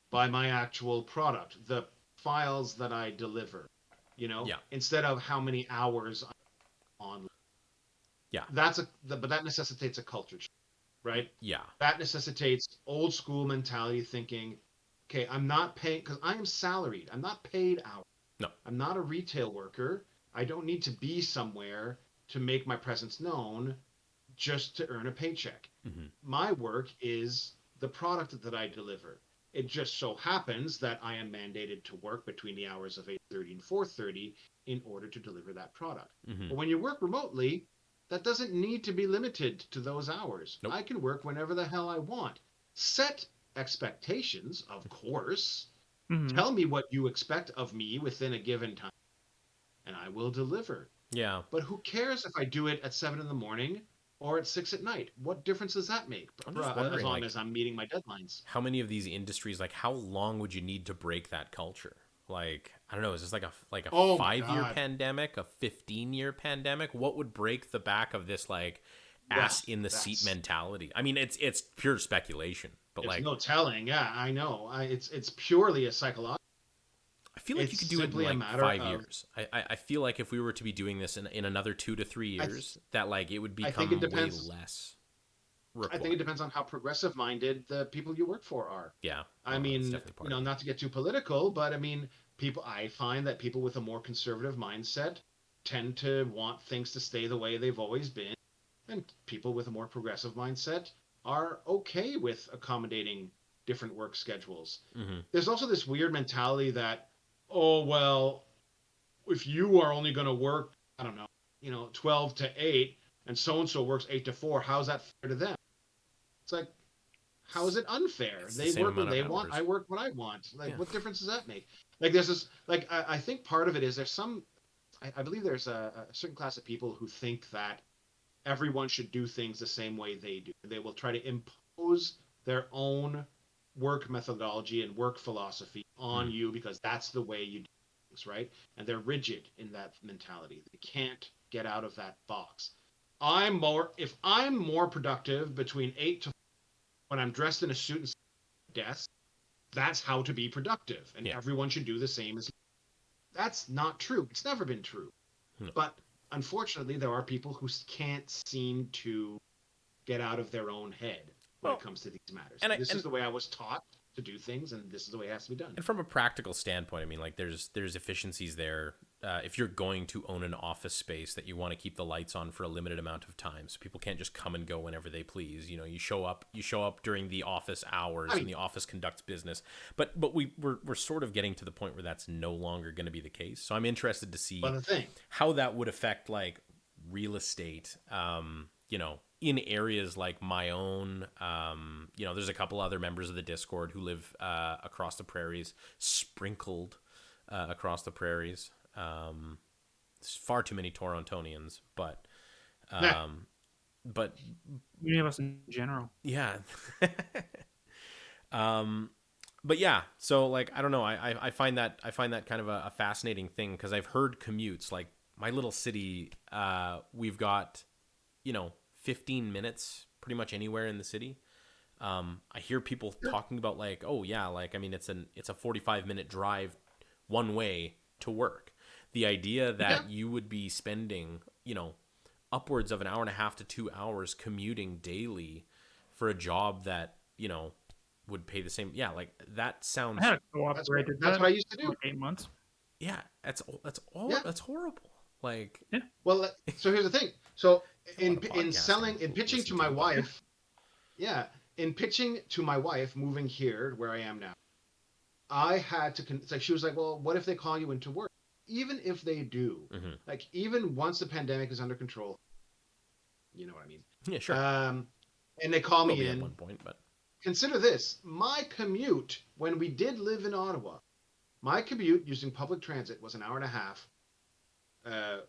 by my actual product, the files that I deliver, Yeah. instead of how many hours I'm on. Yeah. But that necessitates a culture change, right? Yeah. That necessitates old school mentality thinking, okay, I'm not paying because I am salaried. I'm not paid hours. No. I'm not a retail worker. I don't need to be somewhere to make my presence known just to earn a paycheck. Hmm. My work is the product that I deliver. It just so happens that I am mandated to work between the hours of 8:30 and 4:30 in order to deliver that product. Hmm. But when you work remotely, that doesn't need to be limited to those hours. Nope. I can work whenever the hell I want. Set expectations, of course. Hmm. Tell me what you expect of me within a given time, and I will deliver. Yeah. But who cares if I do it at 7 in the morning or at 6 at night? What difference does that make? I'm just As wondering, long like, as I'm meeting my deadlines. how many of these industries, like, how long would you need to break that culture? Like, I don't know, is this like a Oh my 5 year God. pandemic, a 15-year pandemic? What would break the back of this like Well, ass in the seat that's mentality? I mean, it's pure speculation, but there's like no telling. Yeah, I know. It's purely a psychological. I feel like you It's could do it in simply a like matter five of. years. I feel like if we were to be doing this in another 2 to 3 I th- years, that like it would I think it become way depends. less I think it required. depends on how progressive minded the people you work for are. Yeah, I well, that's mean, definitely part of it. not to get too political, but I mean, people. I find that people with a more conservative mindset tend to want things to stay the way they've always been. And people with a more progressive mindset are okay with accommodating different work schedules. Hmm. There's also this weird mentality that, oh, well, if you are only going to work, I don't know, 12 to 8, and so works 8 to 4, how's that fair to them? It's like, how is it unfair? It's the They same work when amount of they want, I hours. work when I want. Like, Yeah. what difference does that make? Like, there's this, like, I think part of it is I believe there's a certain class of people who think that everyone should do things the same way they do. They will try to impose their own work methodology and work philosophy on Mm. you because that's the way you do things, right? And they're rigid in that mentality. They can't get out of that box. If I'm more productive between 8 to when I'm dressed in a suit and desk, that's how to be productive and Yeah. everyone should do the same as. That's not true. It's never been true. No. But unfortunately, there are people who can't seem to get out of their own head when it Well, comes to these matters. and I This is the way I was taught to do things, and this is the way it has to be done. and from a practical standpoint, I mean, like there's efficiencies there. If you're going to own an office space that you want to keep the lights on for a limited amount of time, so people can't just come and go whenever they please. You know, you show up during the office hours, I and mean, the office conducts business. But we're sort of getting to the point where that's no longer going to be the case. So I'm interested to but see the thing, how that would affect like real estate. You know, in areas like my own, you know, there's a couple other members of the Discord who live across the prairies, sprinkled across the prairies. There's far too many Torontonians, but Yeah. but Many of us in general. yeah. um, but yeah, so like I don't know, I find that kind of a fascinating thing because I've heard commutes like my little city. We've got 15 minutes pretty much anywhere in the city. I hear people talking about like, oh yeah, like I mean it's a 45-minute drive one way to work. The idea Yeah. that you would be spending upwards of an hour and a half to 2 hours commuting daily for a job that would pay the same. Yeah, like that I had sounds. a co-op That's where I what did that's that what I used to for do. like 8 months. Yeah, that's all. Yeah. That's horrible. Like Yeah. Well, so here's the thing. So a lot of in podcasting selling in pitching listen to my to, but wife, yeah, in pitching to my wife moving here where I am now, I had to. It's like she was like, "Well, what if they call you into work? Even if they do, mhm. like even once the pandemic is under control, you know what I mean? Yeah, sure, And they call will me be at in. one point, but Consider this: my commute when we did live in Ottawa, my commute using public transit was an hour and a half,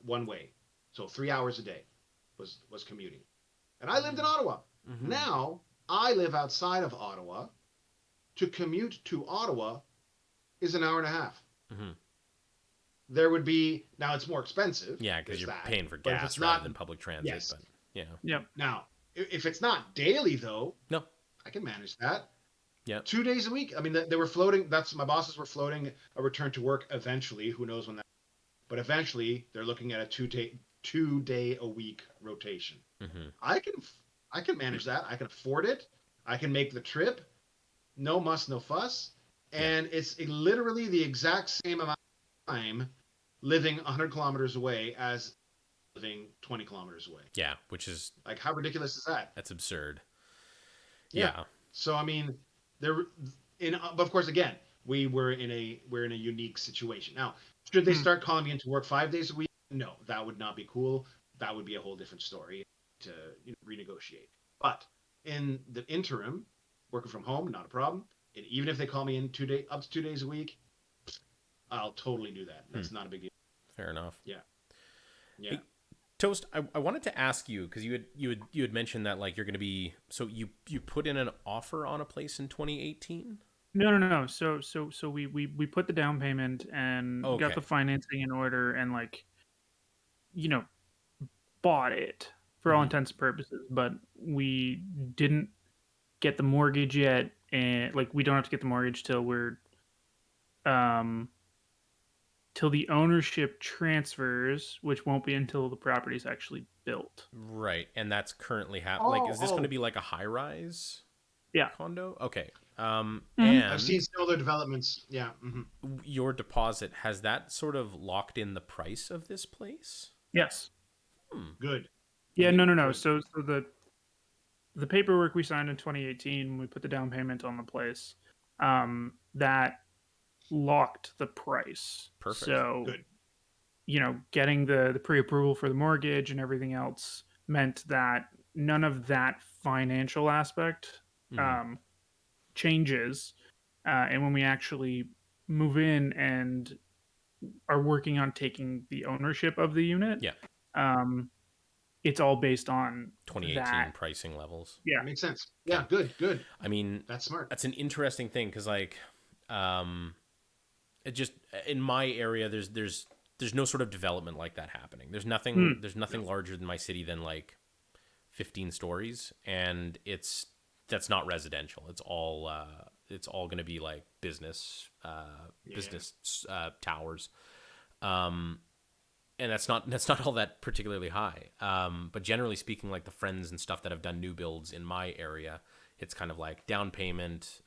one way, so 3 hours a day was commuting, and I lived in Ottawa. mm-hmm. Now I live outside of Ottawa. To commute to Ottawa is an hour and a half. Mm-hmm. There would be now it's more expensive. Yeah, because There's you're that. paying for But if gas it's rather not, than public transit. yes. But yeah, Yep. Now, if it's not daily though, no, I can manage that. yeah, 2 days a week. I mean, they were floating. That's my bosses were floating a return to work eventually. Who knows when that? But eventually, they're looking at a 2 day a week rotation. mm-hmm. I can manage that. I can afford it. I can make the trip. No muss, no fuss. Yeah. And it's literally the exact same amount of time living 100 kilometers away as living 20 kilometers away. Yeah, which is Like, how ridiculous is that? that's absurd. Yeah. Yeah, So I mean, but of course, again, we're in a unique situation. Now, should they start calling me into work 5 days a week? No, that would not be cool. That would be a whole different story to renegotiate. But in the interim, working from home, not a problem. And even if they call me in up to 2 days a week, I'll totally do that. That's not a big deal. fair enough. Yeah. Yeah. Hey, Toast, I wanted to ask you because you had mentioned that like you're going to be so you put in an offer on a place in 2018. No. So we put the down payment and Okay. got the financing in order and like, you know, bought it for all intents and purposes, but we didn't get the mortgage yet, and like we don't have to get the mortgage till we're till the ownership transfers, which won't be until the property's actually built. Right, and that's currently like is this going to be like a high rise Yeah. condo? Okay. Mhm. And I've seen similar developments. Yeah. your deposit has that sort of locked in the price of this place? Yes. Good. Yeah, no. So the paperwork we signed in 2018 when we put the down payment on the place, that locked the price. Perfect. So, Good. Getting the pre-approval for the mortgage and everything else meant that none of that financial aspect changes. And when we actually move in and are working on taking the ownership of the unit, Yeah. It's all based on 2018 that. pricing levels. Yeah. That makes sense. Yeah. Good. I mean, That's smart. that's an interesting thing because like it just in my area there's no sort of development like that happening. There's nothing larger than my city than like 15 stories, and that's not residential. It's all going to be like business towers. And that's not all that particularly high. But generally speaking, like the friends and stuff that have done new builds in my area, it's kind of like down payment,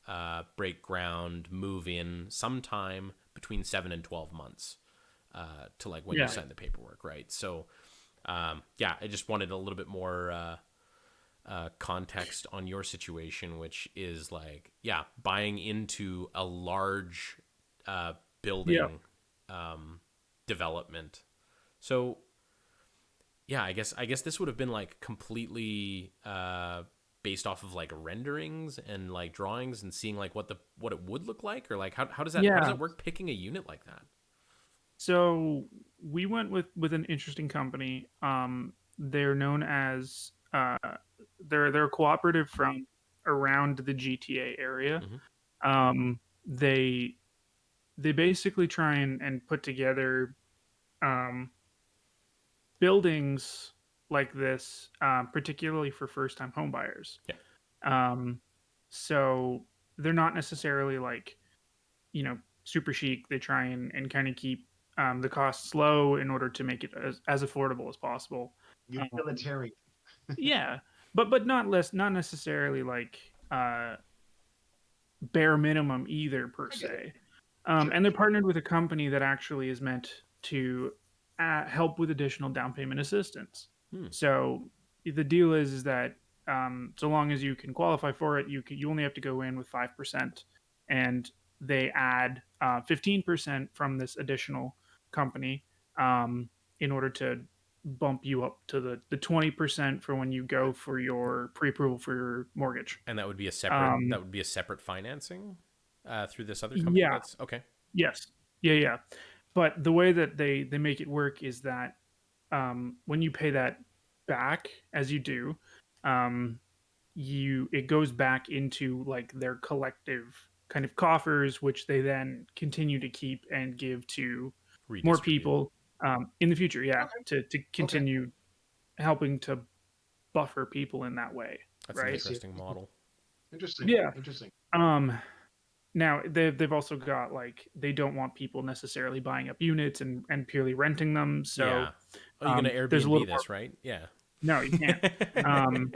break ground, move in sometime between 7 and 12 months to like when you sign the paperwork, right? So, I just wanted a little bit more context on your situation, which is like, buying into a large building development. So, I guess this would have been like completely based off of like renderings and like drawings and seeing like what it would look like, or like how does that how does it work picking a unit like that? So we went with an interesting company. They're known as they're a cooperative from around the GTA area. Hmm. They basically try and put together um, buildings like this, particularly for first time home buyers. Yeah. Um, so they're not necessarily like, super chic. They try and kind of keep the costs low in order to make it as affordable as possible. Um, Utilitarian. yeah, but not necessarily like bare minimum either per I get it. se. Sure, And they're sure. partnered with a company that actually is meant to help with additional down payment assistance. Hmm. So the deal is that so long as you can qualify for it, you only have to go in with 5%, and they add 15% from this additional company in order to bump you up to the 20% for when you go Right. for your pre-approval for your mortgage. And Um, that would be a separate financing through this other company. yeah, That's okay. yes, yeah, yeah. But the way that they make it work is that when you pay that back, as you do, um, it goes back into like their collective kind of coffers, which they then continue to keep and give to more Redistribute. people in the future. Yeah, Okay. to Okay. continue helping to buffer people in that way, That's an I right? see. interesting model. Interesting. Yeah. Interesting. Um, Now they've also got like they don't want people necessarily buying up units and purely renting them. So Yeah. Oh, you're gonna there's a Airbnb little more. this, right? Yeah. No, you can't. Um,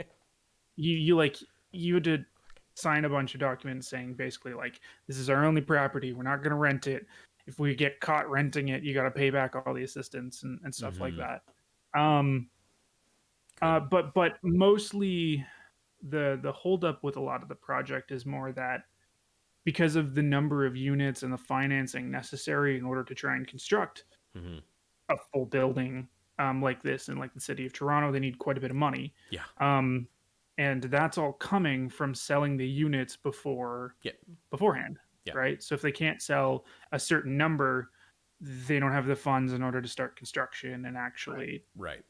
you like you had to sign a bunch of documents saying basically like this is our only property. We're not going to rent it. If we get caught renting it, you got to pay back all the assistance and stuff like Hmm. that. Um, Good. but mostly the holdup with a lot of the project is more that because of the number of units and the financing necessary in order to try and construct Hmm. a full building like this in like the city of Toronto, they need quite a bit of money. Yeah. Um, and that's all coming from selling the units Yeah. beforehand, Yeah. right? So if they can't sell a certain number, they don't have the funds in order to start construction and Right. actually Right.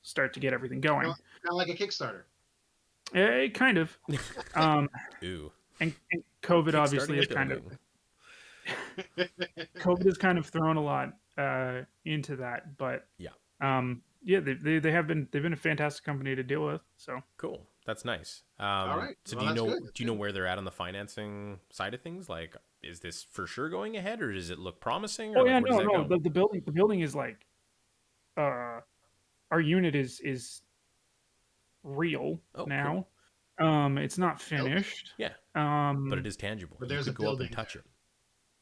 start to get everything Kind going. of like a Kickstarter. Kind of. Um, Ooh. and I'm COVID obviously kickstarting a has kind of building. COVID has kind of thrown a lot into that, but Yeah. yeah, they've been a fantastic company to deal with. So Cool. That's nice. All right. So Well, that's good. do That's you know good. where they're at on the financing side of things? Like, is this for sure going ahead, or does it look promising, or oh like yeah, where does no, that no, go? the building is like uh our unit is real Oh, cool. now. It's not Built, Yeah, finished. but it Um, is tangible. but You there's a could go up and building touch there. it.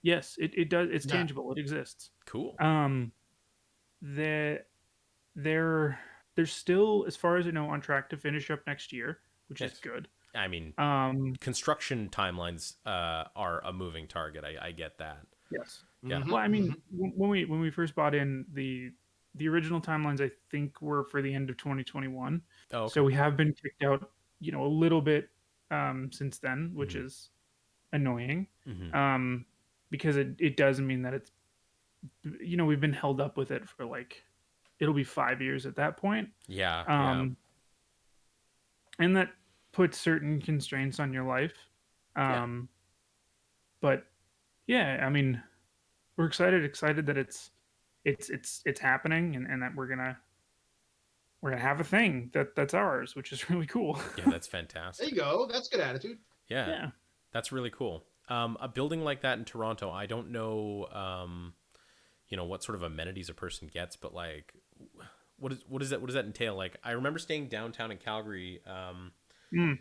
yes, it does. It's Yeah. tangible. It exists. Cool. Um, the they're they're still, as far as I know, on track to finish up next year, which is Nice. good. I mean, Um, construction timelines are a moving target. I get that. yes. Yeah. Well, I Mm-hmm. mean, when we first bought in the original timelines, I think were for the end of 2021. Oh, So okay. we have been kicked out, a little bit since then, which Hmm. is annoying. Hmm. Um, because it does mean that it's we've been held up with it for like it'll be 5 years at that point. Yeah. Yeah. Um, and that puts certain constraints on your life. Yeah. Um, but yeah, I mean, we're excited that it's happening and that we're gonna have a thing that's ours, which is really cool. Yeah. That's There you fantastic. go. That's good attitude. Yeah. Yeah. That's really cool. A building like that in Toronto, I don't know, what sort of amenities a person gets, but like, what does that entail? Like, I remember staying downtown in Calgary, Mm.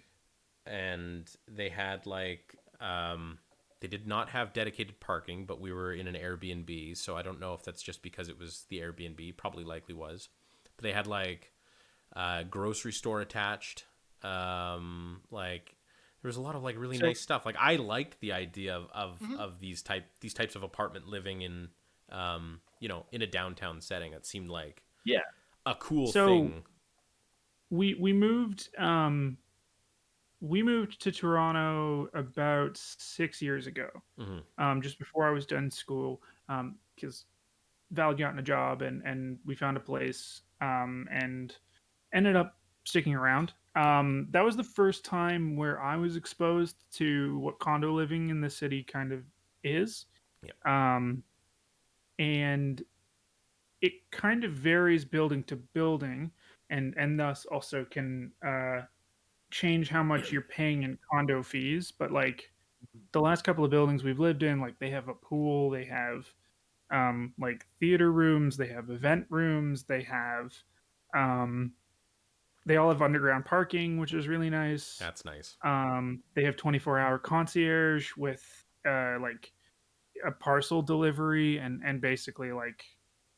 and they had like, they did not have dedicated parking, but we were in an Airbnb, so I don't know if that's just because it was the Airbnb, probably likely was, but they had like grocery store attached. Like there was a lot of like really So nice stuff. Like I liked the idea Hmm. of these types of apartment living in in a downtown setting. It seemed like yeah. a cool So thing. we moved to Toronto about 6 years ago. Hmm. Just before I was done school. Because Val gotten a job, and we found a place, and ended up sticking around. That was the first time where I was exposed to what condo living in the city kind of is. Yeah. Um, and it kind of varies building to building, and thus also can change how much you're paying in condo fees. But like the last couple of buildings we've lived in, like they have a pool, they have like theater rooms, they have event rooms, um, they all have underground parking, which is really nice. That's nice. They have 24-hour concierge with like a parcel delivery, and basically like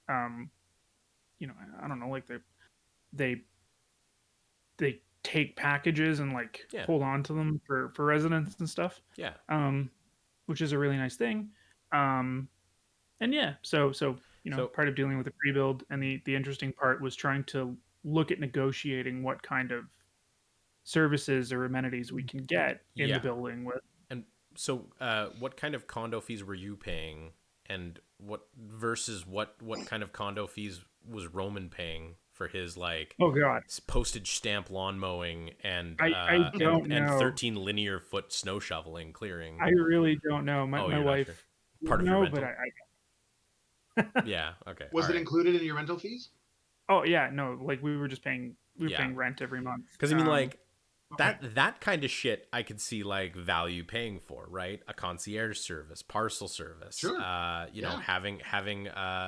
um, I don't know, like they they take packages and like Yeah. hold on to them for residents and stuff. Yeah. Um, which is a really nice thing. Um, and yeah, so So part of dealing with the pre-build, and the interesting part was trying to look at negotiating what kind of services or amenities we can get in the yeah. building with. And so, what kind of condo fees were you paying, and what kind of condo fees was Roman paying for his like Oh God, postage stamp lawn mowing and I don't and know. 13 linear foot snow shoveling clearing? I really don't know. My Oh, my you're not sure. wife would Part of your know, but rental? I Yeah. Okay. All Was it right. included in your rental fees? oh yeah, no, like we were Yeah. paying rent every month. Because I mean, like Okay. that kind of shit, I could see like value paying for, right? A concierge service, parcel service, Sure. Yeah. having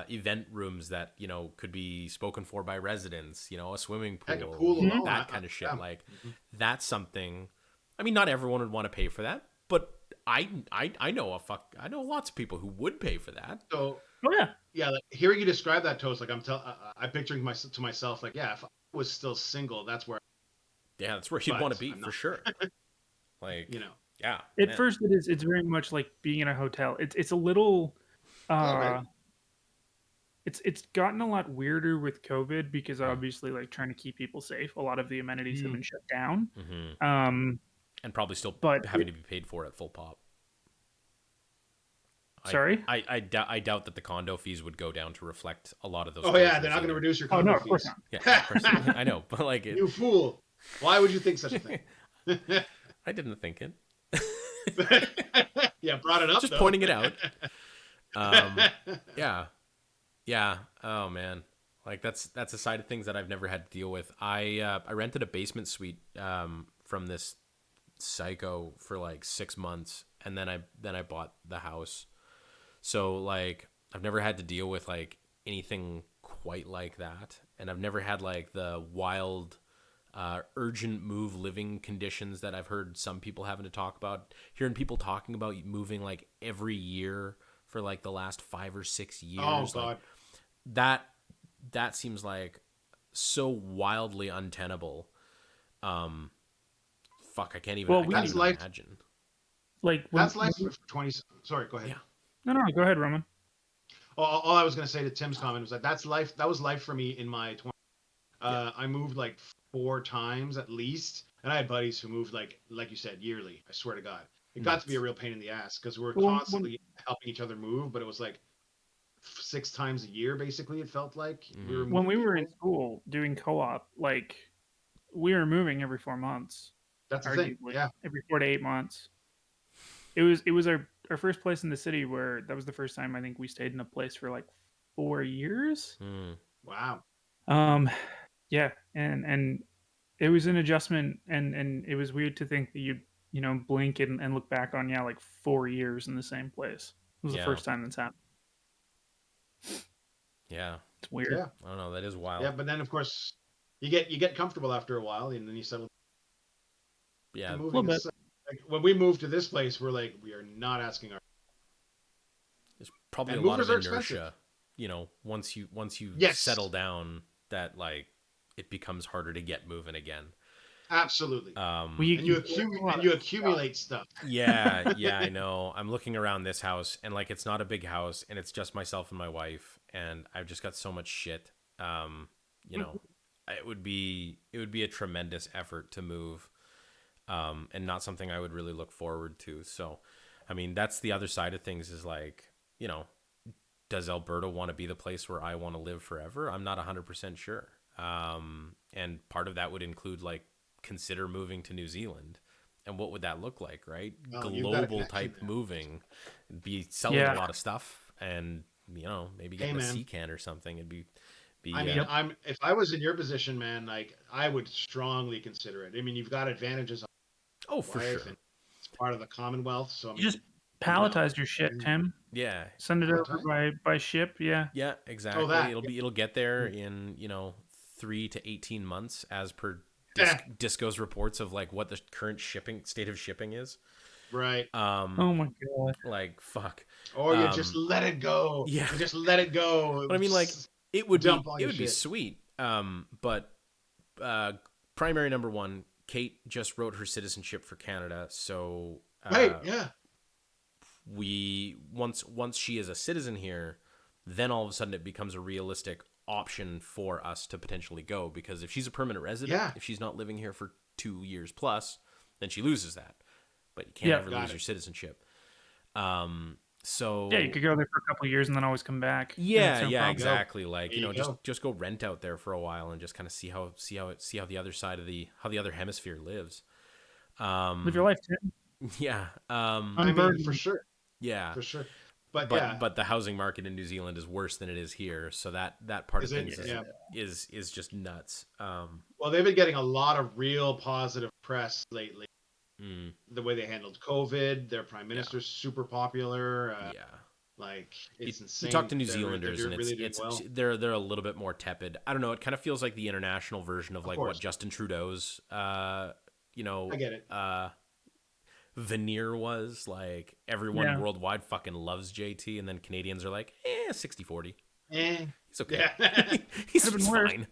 event rooms that could be spoken for by residents, a swimming Heck, a pool, pool alone. that kind of shit. Yeah. Like Mhm. that's something. I mean, not everyone would want to pay for that, but I know I know lots of people who would pay for that. So Oh yeah, yeah, like hearing you describe that toast, like I'm picturing to myself, like, yeah, if I was still single, that's where. Yeah, that's where you'd want But to be I'm for not. sure. Like, You know. yeah, at man, first it's very much like being in a hotel. It's a little A little bit. uh it's gotten a lot weirder with COVID because Mm. obviously like trying to keep people safe, a lot of the amenities have Mm. been shut down. Hmm. Um, And probably still but having to be paid for at full pop. I, sorry. I doubt that the condo fees would go down to reflect a lot of those Oh yeah, they're closures not going to either. reduce your Oh no, condo of course fees. not. Yeah, of course. I know, but like You fool! Why would you think such a thing? I didn't think it. Yeah, brought it up Just though. pointing it out. Yeah, yeah. Oh man, like that's a side of things that I've never had to deal with. I rented a basement suite from this psycho for like 6 months, and then I bought the house. So like I've never had to deal with like anything quite like that, and I've never had like the wild urgent move living conditions that I've heard some people having to talk about. Hearing people talking about moving like every year for like the last 5 or 6 years. Oh Like god. that seems like so wildly untenable. Um, fuck, Well, I we can't That's even life. imagine. like That's life for 20. Sorry, go ahead. Yeah. no, go ahead, Roman. All I was going to say to Tim's comment was that that's life. That was life for me in my 20s. Yeah. I moved like 4 times at least, and I had buddies who moved like you said, yearly. I swear to God, it got to be a Nuts. real pain in the ass because we were Well, when constantly helping each other move, but it was like 6 times a year basically. It felt like we were Mhm. when moving we were people. in school doing co-op, like we were moving every 4 months, That's the thing. arguably Yeah. every 4 to 8 months. It was our first place in the city where that was the first time I think we stayed in a place for like 4 years. Mm. Wow. Um, yeah, and it was an adjustment, and it was weird to think that you'd blink and look back on like 4 years in the same place. It was the Yeah. first time that's happened. Yeah. It's weird. Yeah. I don't know. That is Yeah. wild. But then of course you get comfortable after a while, and then you settle. Yeah. A Moving little bit. is like, when we moved to this place, we're like we are not asking our. There's probably And a lot movers of are expensive. inertia. Once you Yes. settle down, that like it becomes harder to get moving again. Absolutely. Um, Well, And you a lot accumulate stuff. yeah, I know. I'm looking around this house, and like it's not a big house, and it's just myself and my wife, and I've just got so much shit. You know, it would be a tremendous effort to move, and not something I would really look forward to. So, I mean, that's the other side of things is like, does Alberta want to be the place where I want to live forever? I'm not 100% sure. And part of that would include like consider moving to New Zealand. And what would that look like, right? Well, you've got a Global connection type there. moving, be selling a Yeah. lot of stuff and, maybe Hey, getting a man. sea can or something. It'd be, I mean, Yep. if I was in your position, man, like I would strongly consider it. I mean, you've got advantages on oh, for wife, and sure. it's part of the Commonwealth. So I You mean, just palletized your shit, mm, Tim. Yeah. Send it over Palestine. by ship. Yeah. Yeah, Oh, exactly. that. It'll get there in, 3 to 18 months as per Yeah. Disco's reports of like what the current shipping state of shipping is. Right. Oh my god. Like fuck. Or you just Um, let it go. yeah. You just let it go. But I mean, like, Dump all it your would be shit. sweet. But primary number one, Kate just wrote her citizenship for Canada, so Right. Yeah. we once she is a citizen here, then all of a sudden it becomes a realistic option for us to potentially go, because if she's a permanent resident, Yeah. if she's not living here for 2 years plus, then she loses that. But you can't Yeah. ever Got lose it. your citizenship. So Yeah, you could go there for a couple of years and then always come back. yeah, That's no yeah, problem. Go. exactly. Like, There you go. just go rent out there for a while and just kind of see how the other side of how the other hemisphere lives. Live your life, Tim. Yeah. I mean, Unburden. for sure. Yeah. For sure. But But yeah. the housing market in New Zealand is worse than it is here, so that part of Is it? things Yeah. is just nuts. Well, they've been getting a lot of real positive press lately. Mm, The way they handled COVID, their prime minister's super popular. yeah. Like You, it's you insane. talk to New They're Zealanders and really doing it's well. they're a little bit more tepid. I don't know. It kind of feels like the international version of Of like what course, Justin Trudeau's I get it. veneer was. Like everyone Yeah. worldwide fucking loves JT, and then Canadians are like 60-40. Eh. He's okay. Yeah. He's Could've been worse. fine.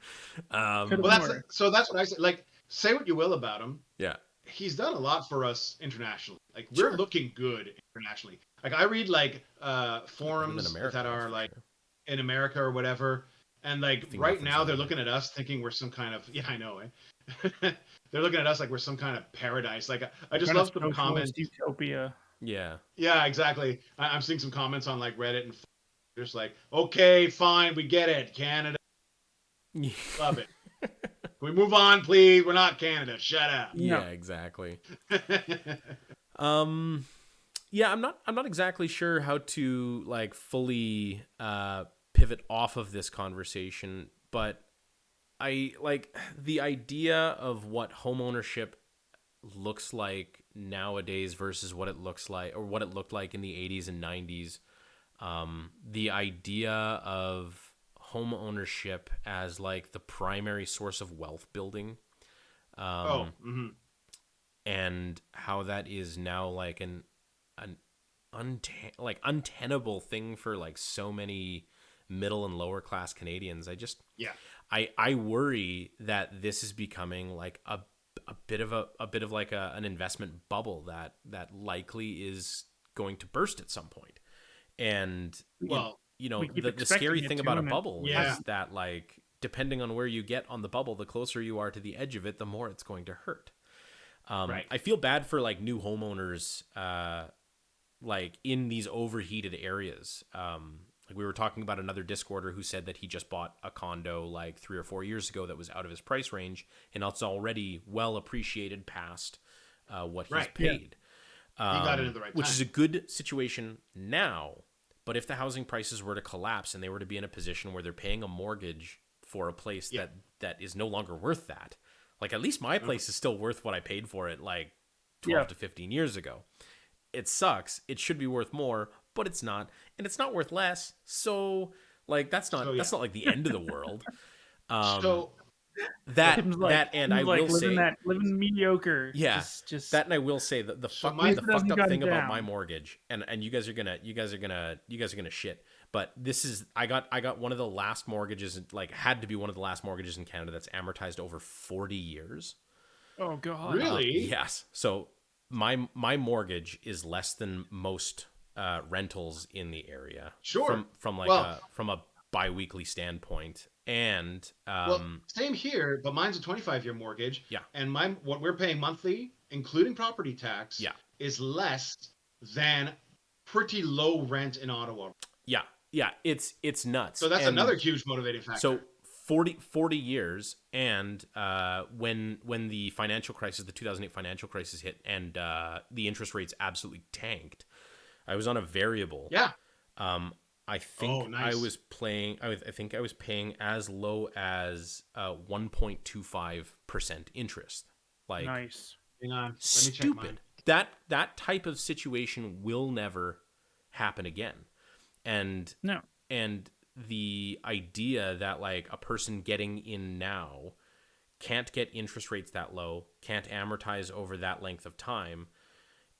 Could've Well, been worse. that's what I said. Like, say what you will about him, Yeah. he's done a lot for us internationally. Like, Sure. we're looking good internationally. Like, I read like forums America, that are that's for like sure. in America or whatever, and like Think right nothing's now they're happening. looking at us thinking we're some kind of I know, eh? They're looking at us like we're some kind of paradise. Like, I just Kind of love some socialist comments. utopia. Yeah. Yeah, exactly. I'm seeing some comments on like Reddit and just like, okay, fine, we get it, Canada, love it. Can we move on, please? We're not Canada. Shut up. Yeah, exactly. Yeah, I'm not exactly sure how to like fully pivot off of this conversation, but I like the idea of what homeownership looks like nowadays versus what it looks like or what it looked like in the 80s and 90s. The idea of home ownership as like the primary source of wealth building, and how that is now like an untenable thing for like so many middle and lower class Canadians. Yeah. I worry that this is becoming like a bit of like an investment bubble that likely is going to burst at some point. And Well, we keep the scary expecting it thing to, about a and it- bubble Yeah. is that like depending on where you get on the bubble, the closer you are to the edge of it, the more it's going to hurt. Right. I feel bad for like new homeowners, like in these overheated areas. Like we were talking about another Discorder who said that he just bought a condo like 3 or 4 years ago that was out of his price range, and it's already well appreciated past what he's Right. paid. He got it at the right Which time. is a good situation now. But if the housing prices were to collapse and they were to be in a position where they're paying a mortgage for a place Yeah. that is no longer worth that, like at least my place is still worth what I paid for it like 12 to 15 years ago. It sucks. It should be worth more, but it's not, and it's not worth less. So like that's not like the end of the world. So Tim's like, and I will say living mediocre. yeah, just that, and I will say that the So fucked my- the fucked up got thing it about down. my mortgage, and you guys are gonna shit. But this is I got one of the last mortgages, like had to be one of the last mortgages in Canada that's amortized over 40 years. Oh god. really, Yes. So my mortgage is less than most rentals in the area. Sure. From like Well- from a biweekly standpoint, and well, same here, but mine's a 25-year mortgage. Yeah. And what we're paying monthly, including property tax, Yeah. is less than pretty low rent in Ottawa. yeah, Yeah, it's nuts. So that's And another huge motivating factor. so 40 years, and when the financial crisis, the 2008 financial crisis hit, and the interest rates absolutely tanked, I was on a variable. Yeah. Um, I Oh, think I nice. was playing. I think I was paying as low as 1.25% interest. Like, Nice. Hang on. Let me check mine. stupid. That type of situation will never happen again. And No. and the idea that like a person getting in now can't get interest rates that low, can't amortize over that length of time,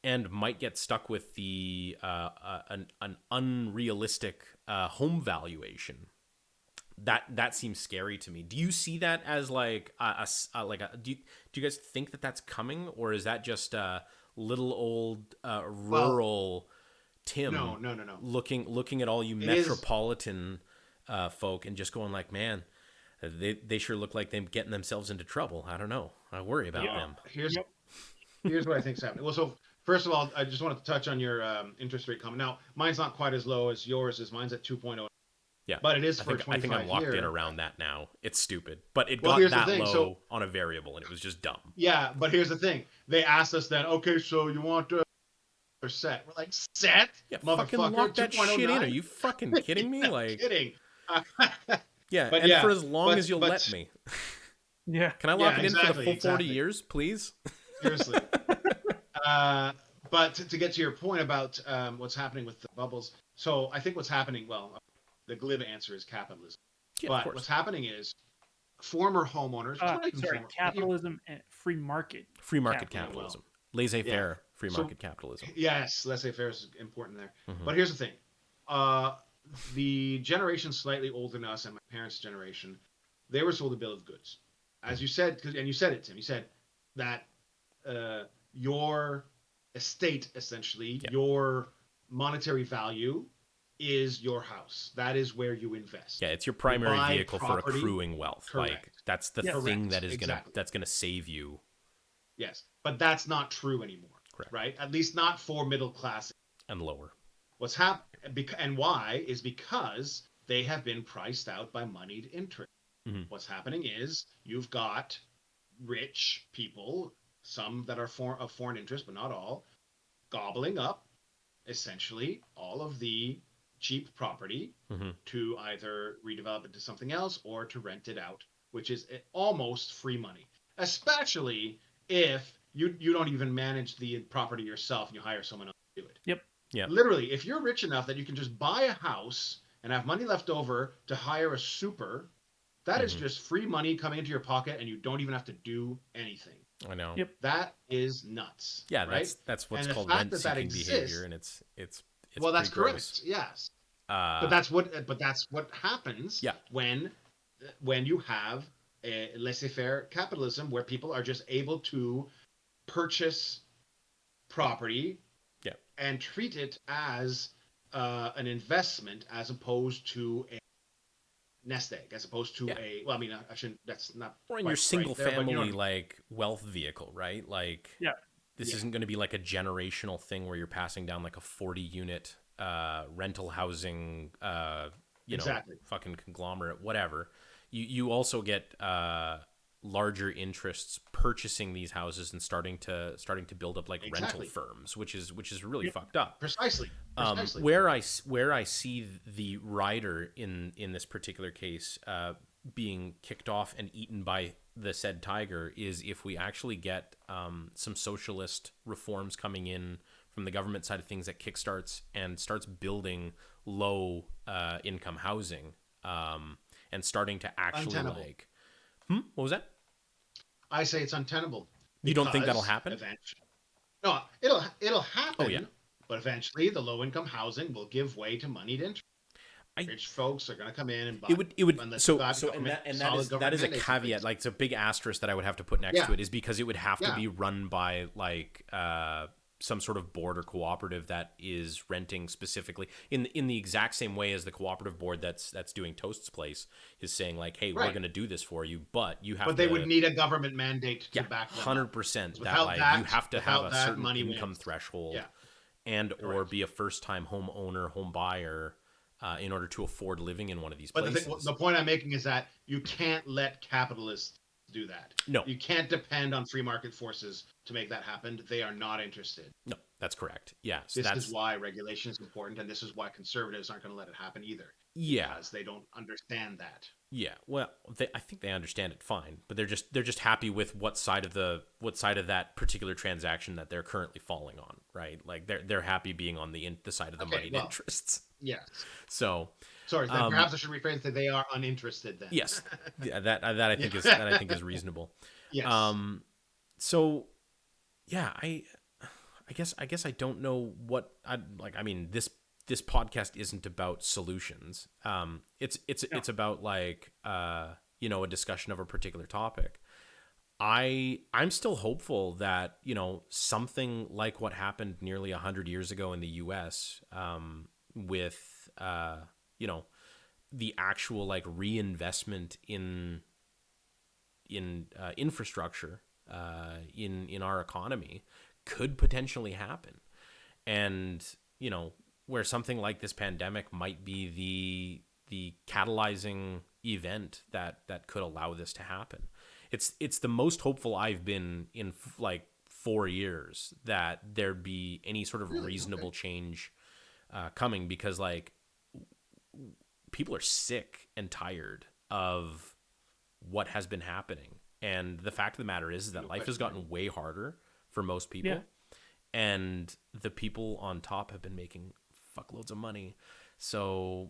and might get stuck with the an unrealistic home valuation. That seems scary to me. Do you see that as like do you guys think that that's coming, or is that just little old Well, rural Tim no. looking at all you It is. metropolitan folk and just going like, man, they sure look like they're getting themselves into trouble. I don't know. I worry about Yeah. them. Here's Yep. here's what I think's happening. Well, so first of all, I just wanted to touch on your interest rate comment. Now, mine's not quite as low as yours is. Mine's at 2.0, Yeah. but it is I for a think I think I'm 25 locked in year. around that now. It's stupid, but it Well, got here's the that thing. So low on a variable, and it was just dumb. yeah, but here's the thing. They asked us then, okay, so you want a set? We're like, set, Yeah, fucking motherfucker, lock that shit in. Are 2.09. you fucking kidding me? No Like, kidding. yeah, But and for yeah, as long as you'll let me. Yeah. Can I lock yeah, it in for the full 40 exactly. years, please? Seriously. Uh, but to get to your point about what's happening with the bubbles, so I think what's happening, well, the glib answer is capitalism. Yeah, of But what's course. happening is former homeowners, it's not even Sorry, former, capitalism and free market. Free market yeah, Capitalism. well, capitalism. yeah. Laissez-faire free So market capitalism. yes, laissez-faire is important there. Hmm. But here's the thing: uh, the generation slightly older than us and my parents' generation, they were sold a bill of goods, as you said, and you said it, Tim. You said that uh, your estate, essentially, Yeah. your monetary value, is your house. That is where you invest. Yeah, it's your You primary buy vehicle for property. accruing wealth. Like Correct. that's the Yeah. thing Correct. that is Exactly. gonna save you. Yes, but that's not true anymore, Correct. right? At least not for middle class. And lower. What's happened, and why, is because they have been priced out by moneyed interest. Hmm. What's happening is you've got rich people, some that are of foreign interest, but not all, gobbling up essentially all of the cheap property Hmm. to either redevelop it to something else or to rent it out, which is almost free money, especially if you don't even manage the property yourself and you hire someone else to do it. Yep. Yeah. Literally, if you're rich enough that you can just buy a house and have money left over to hire a super, that is Hmm. just free money coming into your pocket and you don't even have to do anything. I know. Yep. That is nuts. Yeah, right? that's what's And the called fact that rent-seeking exists, behavior, and it's well, pretty that's gross. correct. Yes. Uh, But that's what happens yeah. when you have a laissez-faire capitalism where people are just able to purchase property Yeah. and treat it as an investment as opposed to a nest egg, as opposed to Yeah. a, well, I mean, I shouldn't, that's not Or in quite your single right there, but family you know what I mean. like wealth vehicle, right? Like Yeah. this Yeah. isn't going to be like a generational thing where you're passing down like a 40 unit rental housing Exactly. fucking conglomerate, whatever. You also get larger interests purchasing these houses and starting to build up like rental Exactly. firms, which is really Yep. fucked up. Precisely. Where I see the rider in this particular case being kicked off and eaten by the said tiger is if we actually get some socialist reforms coming in from the government side of things that kickstarts and starts building low income housing and starting to actually Untenable. like what was that? I say it's untenable. You don't think that'll Because happen? eventually, no, it'll happen. Oh yeah. But eventually, the low income housing will give way to moneyed interest. Rich folks are going to come in and buy. It would unless so you've got so and government- that solid is government a mandates in place. caveat, like it's a big asterisk that I would have to put next Yeah. to it, is because it would have to Yeah. be run by like some sort of board or cooperative that is renting specifically in the exact same way as the cooperative board that's doing Toast's Place is saying like, hey, we're Right. going to do this for you, but you have But to. they would need a government mandate to Yeah, back them up. 100%. That Without like that- you have to have without a that, certain money income wins. threshold, Yeah. and or Correct. be a first time homeowner, home buyer, in order to afford living in one of these But places. the point I'm making is that you can't let capitalists do that. No. You can't depend on free market forces to make that happen. They are not interested. No, that's correct. Yeah. So This that's is why regulation is important, and this is why conservatives aren't going to let it happen either. yeah. Because they don't understand that. Yeah, well, I think they understand it fine, but they're just happy with what side of that particular transaction that they're currently falling on, right? Like they're happy being on the side of the moneyed interests. Yes. So, sorry, then perhaps I should rephrase that they are uninterested. Then yes, yeah, that I think is reasonable. Yes. So, yeah, I guess I don't know what I like. I mean, this podcast isn't about solutions. It's about like a discussion of a particular topic. I'm still hopeful that something like what happened nearly 100 years ago in the U.S. With the actual like reinvestment in infrastructure in our economy could potentially happen, and where something like this pandemic might be the catalyzing event that could allow this to happen. It's the most hopeful I've been in like 4 years that there'd be any sort of reasonable change coming, because like people are sick and tired of what has been happening, and the fact of the matter is that life has gotten way harder for most people, and the people on top have been making fuckloads of money. So,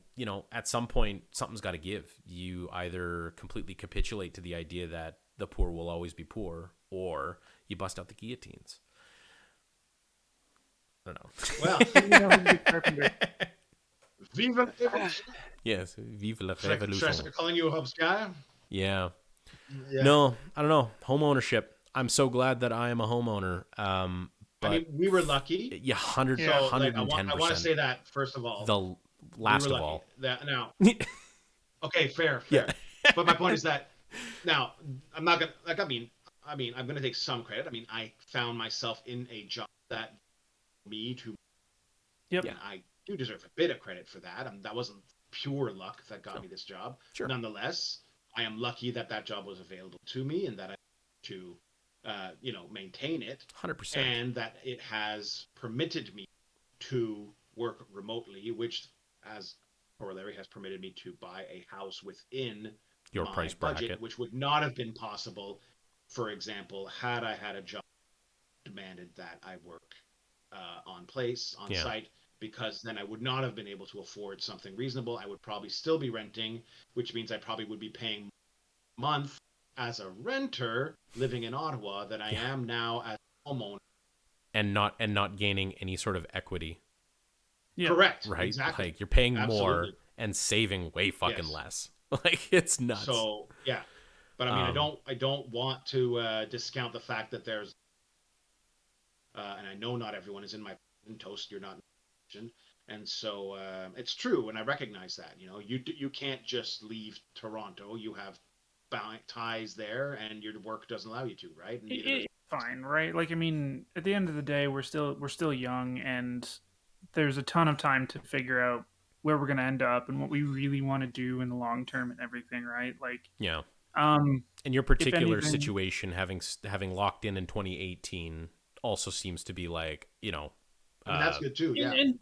at some point, something's got to give. You either completely capitulate to the idea that the poor will always be poor, or you bust out the guillotines. I don't know. Well, vive la révolution. Yes, vive la Should I révolution. start calling you a Hubsky? Yeah. No, I don't know. Home ownership. I'm so glad that I am a homeowner. But I mean, we were lucky. Yeah, 100, So, 110%. I want to say that, first of all. The last of all. Now, okay, fair. Yeah. But my point is that now I'm not gonna I'm gonna take some credit. I mean, I found myself in a job that me to. Yep. And I do deserve a bit of credit for that. That wasn't pure luck that got me this job. Sure. Nonetheless, I am lucky that job was available to me, and that I to maintain it 100%, and that it has permitted me to work remotely, which as corollary has permitted me to buy a house within your my price budget, bracket, which would not have been possible, for example, had I had a job demanded that I work on site, because then I would not have been able to afford something reasonable. I would probably still be renting, which means I probably would be paying a month as a renter living in Ottawa than I am now as a homeowner. And not gaining any sort of equity. Yeah. Correct. Right? Exactly. Like you're paying Absolutely. more and saving way fucking less. Like it's nuts. So yeah. But I mean, I don't want to discount the fact that there's and I know not everyone is in my toast. You're not in, and so it's true, and I recognize that. You can't just leave Toronto. You have ties there, and your work doesn't allow you to, right? And it's fine, right? Like, I mean, at the end of the day, we're still young, and there's a ton of time to figure out where we're going to end up and what we really want to do in the long term and everything, right? Like, yeah. And your particular situation, having locked in 2018, also seems to be like, I mean, that's good too. Yeah. And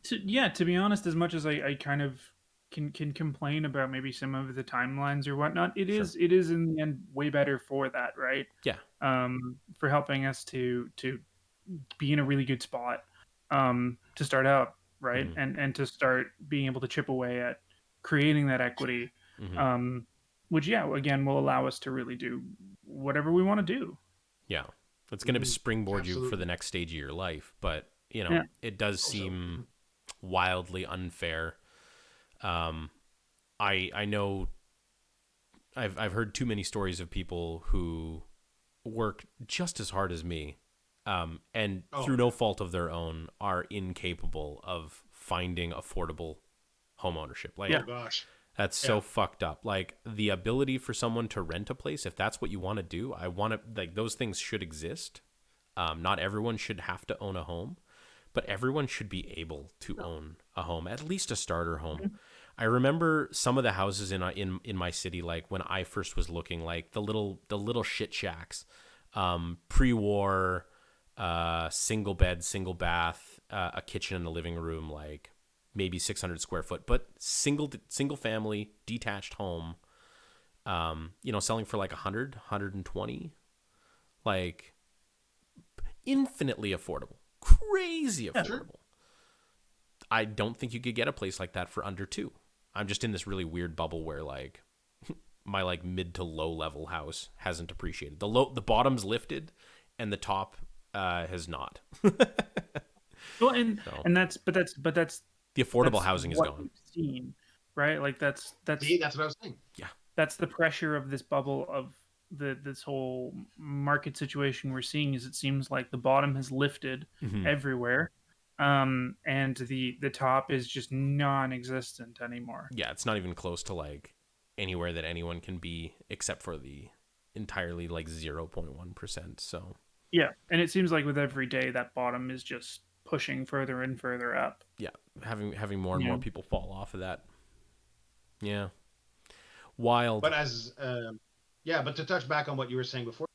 to be honest, as much as I kind of can complain about maybe some of the timelines or whatnot, it is in the end way better for that, right? Yeah. For helping us to be in a really good spot to start out, right? Mm-hmm. And to start being able to chip away at creating that equity, which again will allow us to really do whatever we want to do. Yeah. It's going to springboard you for the next stage of your life, but it does seem wildly unfair. I know I've heard too many stories of people who work just as hard as me, and through no fault of their own are incapable of finding affordable home ownership. Like, oh gosh, that's so fucked up. Like the ability for someone to rent a place, if that's what you want to do, I want to, like, those things should exist. Not everyone should have to own a home, but everyone should be able to own a home, at least a starter home. I remember some of the houses in my city, like when I first was looking, like the little shit shacks, pre-war, single bed, single bath, a kitchen and a living room, like maybe 600 square foot, but single family detached home, selling for like 100, 120, like infinitely affordable, crazy Yeah. Sure. affordable. I don't think you could get a place like that for under two. I'm just in this really weird bubble where like my like mid to low level house hasn't appreciated. The bottom's lifted and the top has not. Well, So and that's the affordable that's housing is what gone. we've seen, right? Like See, that's what I was saying. Yeah. that's the pressure of this bubble of this whole market situation we're seeing is it seems like the bottom has lifted Mm-hmm. everywhere, and the top is just non-existent anymore. Yeah, it's not even close to like anywhere that anyone can be except for the entirely like 0.1%. So Yeah, and it seems like with every day that bottom is just pushing further and further up. yeah, having more and You more know, people fall off of that. Yeah. Wild. But but to touch back on what you were saying before,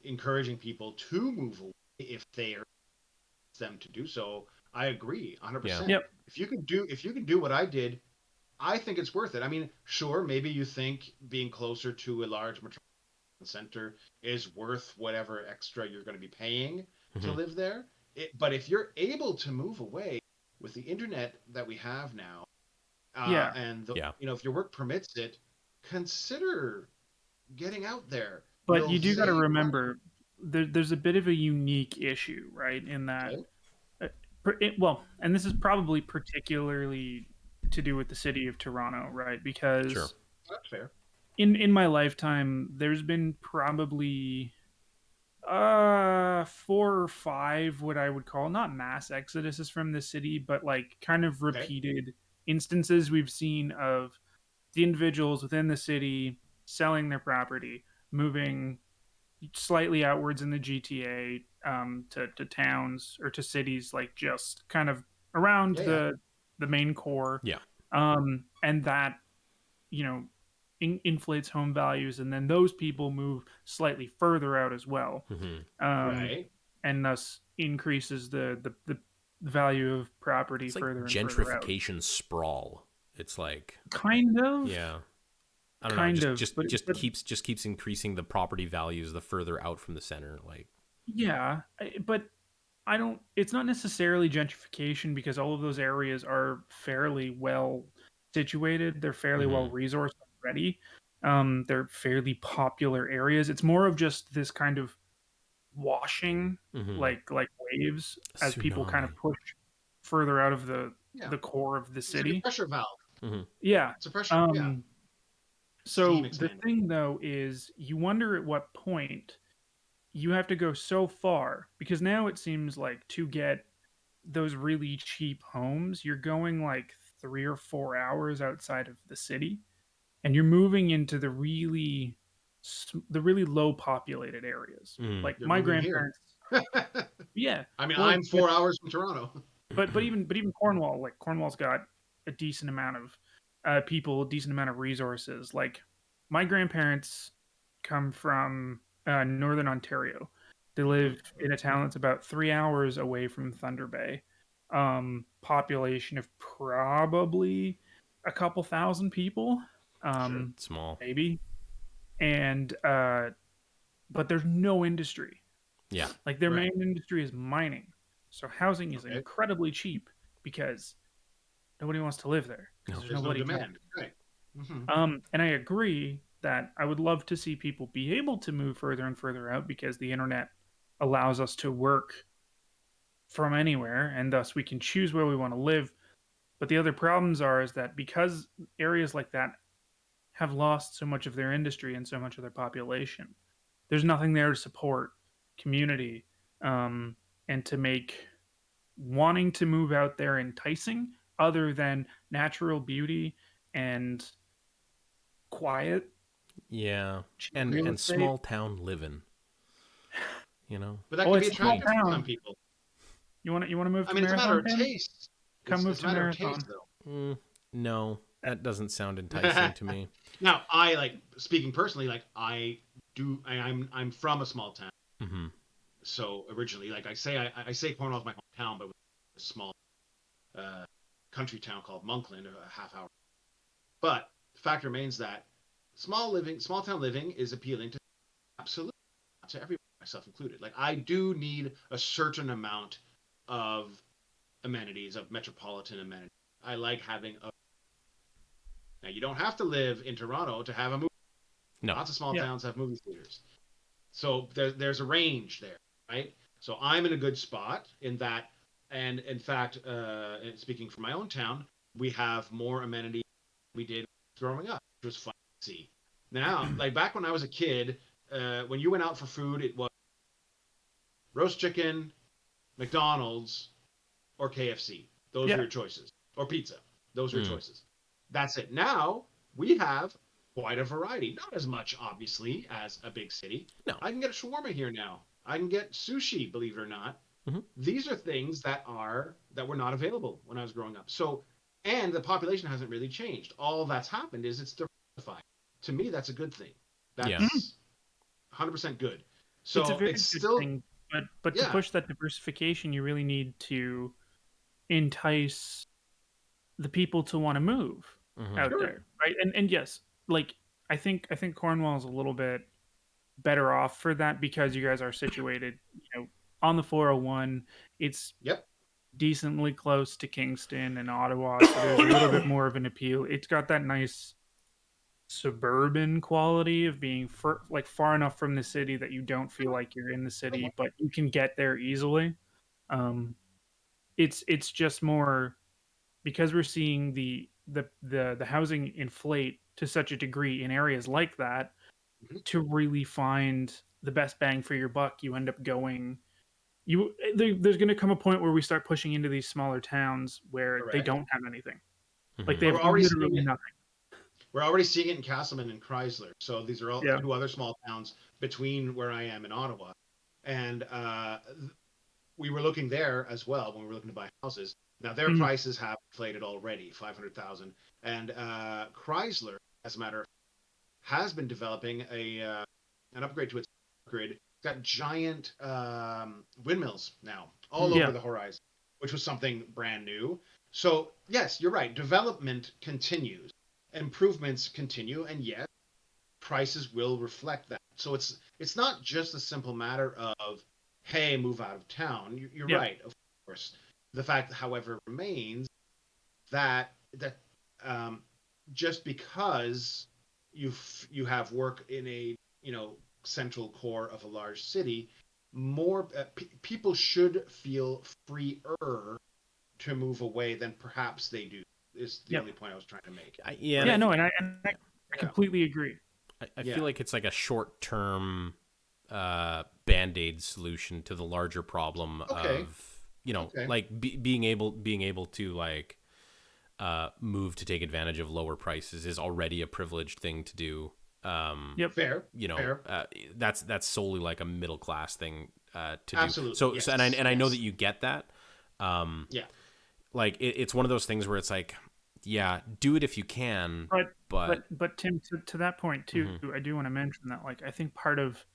encouraging people to move away if they are them to do so, I agree Yeah. 100%. yep, If you can do what I did, I think it's worth it. I mean, sure, maybe you think being closer to a large metropolitan center is worth whatever extra you're going to be paying to Mm-hmm. live there. But if you're able to move away with the internet that we have now, yeah. Yeah. if your work permits it, consider getting out there. But You'll you do got to save money. remember there's a bit of a unique issue, right? In that, Okay, uh, and this is probably particularly to do with the city of Toronto, right? Sure. Because that's fair. in my lifetime, there's been probably 4 or 5 what I would call not mass exoduses from the city, but like kind of Okay, repeated instances we've seen of the individuals within the city selling their property, moving slightly outwards in the GTA, to towns or to cities, like just kind of around yeah, yeah, the main core, Yeah. and that you know inflates home values, and then those people move slightly further out as well, Mm-hmm. um, right. and thus increases the value of property It's like further and further out. gentrification sprawl. It's like, Kind of, yeah, I don't know. kind Just of, just just keeps increasing the property values the further out from the center. Like, yeah, but I don't. It's not necessarily gentrification because all of those areas are fairly well situated. They're fairly well mm-hmm. resourced already. They're fairly popular areas. It's more of just this kind of washing, Mm-hmm. like waves, as people kind Tsunami. of push further out of Yeah, the core of the it's like a city. pressure valve. Mm-hmm. Yeah. It's a pressure. Yeah, Um. steam So the expander. thing though is, you wonder at what point you have to go so far because now it seems like to get those really cheap homes, you're going like 3 or 4 hours outside of the city, and you're moving into the really low populated areas. Mm-hmm. Like You're my moving here. grandparents, yeah. I mean, Well, I'm 4 hours from Toronto. but even Cornwall, like Cornwall's got a decent amount of people, a decent amount of resources. Like my grandparents come from northern Ontario. They Mhm. live in a town that's about 3 hours away from Thunder Bay. Population of probably a couple thousand people, Sure. um, Small. maybe, and but there's no industry. Yeah. Like their Right. main industry is mining, so housing is Okay. incredibly cheap because nobody wants to live there because No. there's There's no nobody there. demand. Right. Hmm. And I agree that I would love to see people be able to move further and further out because the internet allows us to work from anywhere, and thus we can choose where we want to live. But the other problems are is that because areas like that have lost so much of their industry and so much of their population, there's nothing there to support community, um, and to make wanting to move out there enticing other than natural beauty and quiet, Yeah. cheap And real and estate. small town living. You know. But that Oh, can be it's a small Quaint. attractive to some town. people. You want to move I to mean, it's a matter Marathon, of Tim? taste. Come move It's a to matter of taste, Marathon. though. Mm. No, that doesn't sound enticing to me. Now, I like speaking personally. Like I'm from a small town. Mm-hmm. So originally, like I say Cornwall's my hometown, but a small uh, country town called Monkland, a half hour. But the fact remains that small town living is appealing to absolutely to everyone, myself included. Like I do need a certain amount of amenities, of metropolitan amenities. I like having a. Now you don't have to live in Toronto to have a movie. No. Lots of small Yeah. towns have movie theaters. So there's a range there, right? So I'm in a good spot in that, and in fact, speaking from my own town, we have more amenities than we did growing up, which was fun to see. Now, like back when I was a kid, when you went out for food, it was roast chicken, McDonald's, or KFC. Those were Yeah. your choices, or pizza. Those were your Mm. choices. That's it. Now we have quite a variety. Not as much, obviously, as a big city. No. I can get a shawarma here now. I can get sushi, believe it or not. Mm-hmm. These are things that were not available when I was growing up. So, and the population hasn't really changed. All that's happened is it's diversified. To me, that's a good thing. Yeah. Mhm. That's 100% good. It's a So very it's good still, thing, but to yeah. push that diversification, you really need to entice the people to want to move Mm-hmm. out Sure. there, right? And yes, like I think Cornwall is a little bit better off for that because you guys are situated, on the 401. It's Yep. decently close to Kingston and Ottawa, so there's a little bit more of an appeal. It's got that nice suburban quality of being like far enough from the city that you don't feel like you're in the city, but you can get there easily. Um, it's just more because we're seeing the housing inflate to such a degree in areas like that. Mhm. To really find the best bang for your buck, you end up going. There's going to come a point where we start pushing into these smaller towns where they Correct. don't have anything. Like Mm-hmm. they Well, have we're already seeing literally it. nothing. We're already seeing it in Castleman and Chrysler. So these are all Yeah. two other small towns between where I am and Ottawa. And we were looking there as well when we were looking to buy houses. Now their Mhm. prices have inflated already, 500,000. And Chrysler, as a matter of has been developing a an upgrade to its grid. It's got giant windmills now all Mm. Yeah. over the horizon, which was something brand new. So yes, you're right. Development continues, improvements continue, and yes, prices will reflect that. So it's not just a simple matter of hey, move out of town. You're Yeah. right, of course. The fact, however, remains that um, just because you have work in a central core of a large city, more people should feel freer to move away than perhaps they do. Is the Yep. only point I was trying to make, Yeah, and Yeah. right? No, and I Yeah, completely agree. I feel yeah. like it's like a short-term band-aid solution to the larger problem Okay, of okay. like being able to like move to take advantage of lower prices is already a privileged thing to do. Um, Yep. Fair, you know, fair. that's solely like a middle class thing to do. Absolutely. So and Yes, I know that yes. you get that. Um, Yeah. like it's one of those things where it's like, yeah, do it if you can, But but but Tim, to that point too, mhm, I do want to mention that like I think part of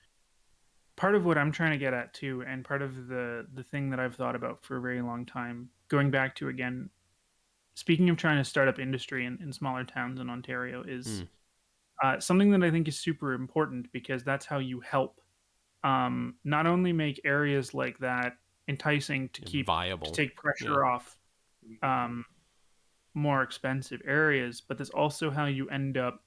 what I'm trying to get at too, and part of the thing that I've thought about for a very long time, going back to again, speaking of trying to start up industry in smaller towns in Ontario, is mm, something that I think is super important because that's how you help not only make areas like that enticing to viable. take Yeah. pressure off um, more expensive areas, but that's also how you end up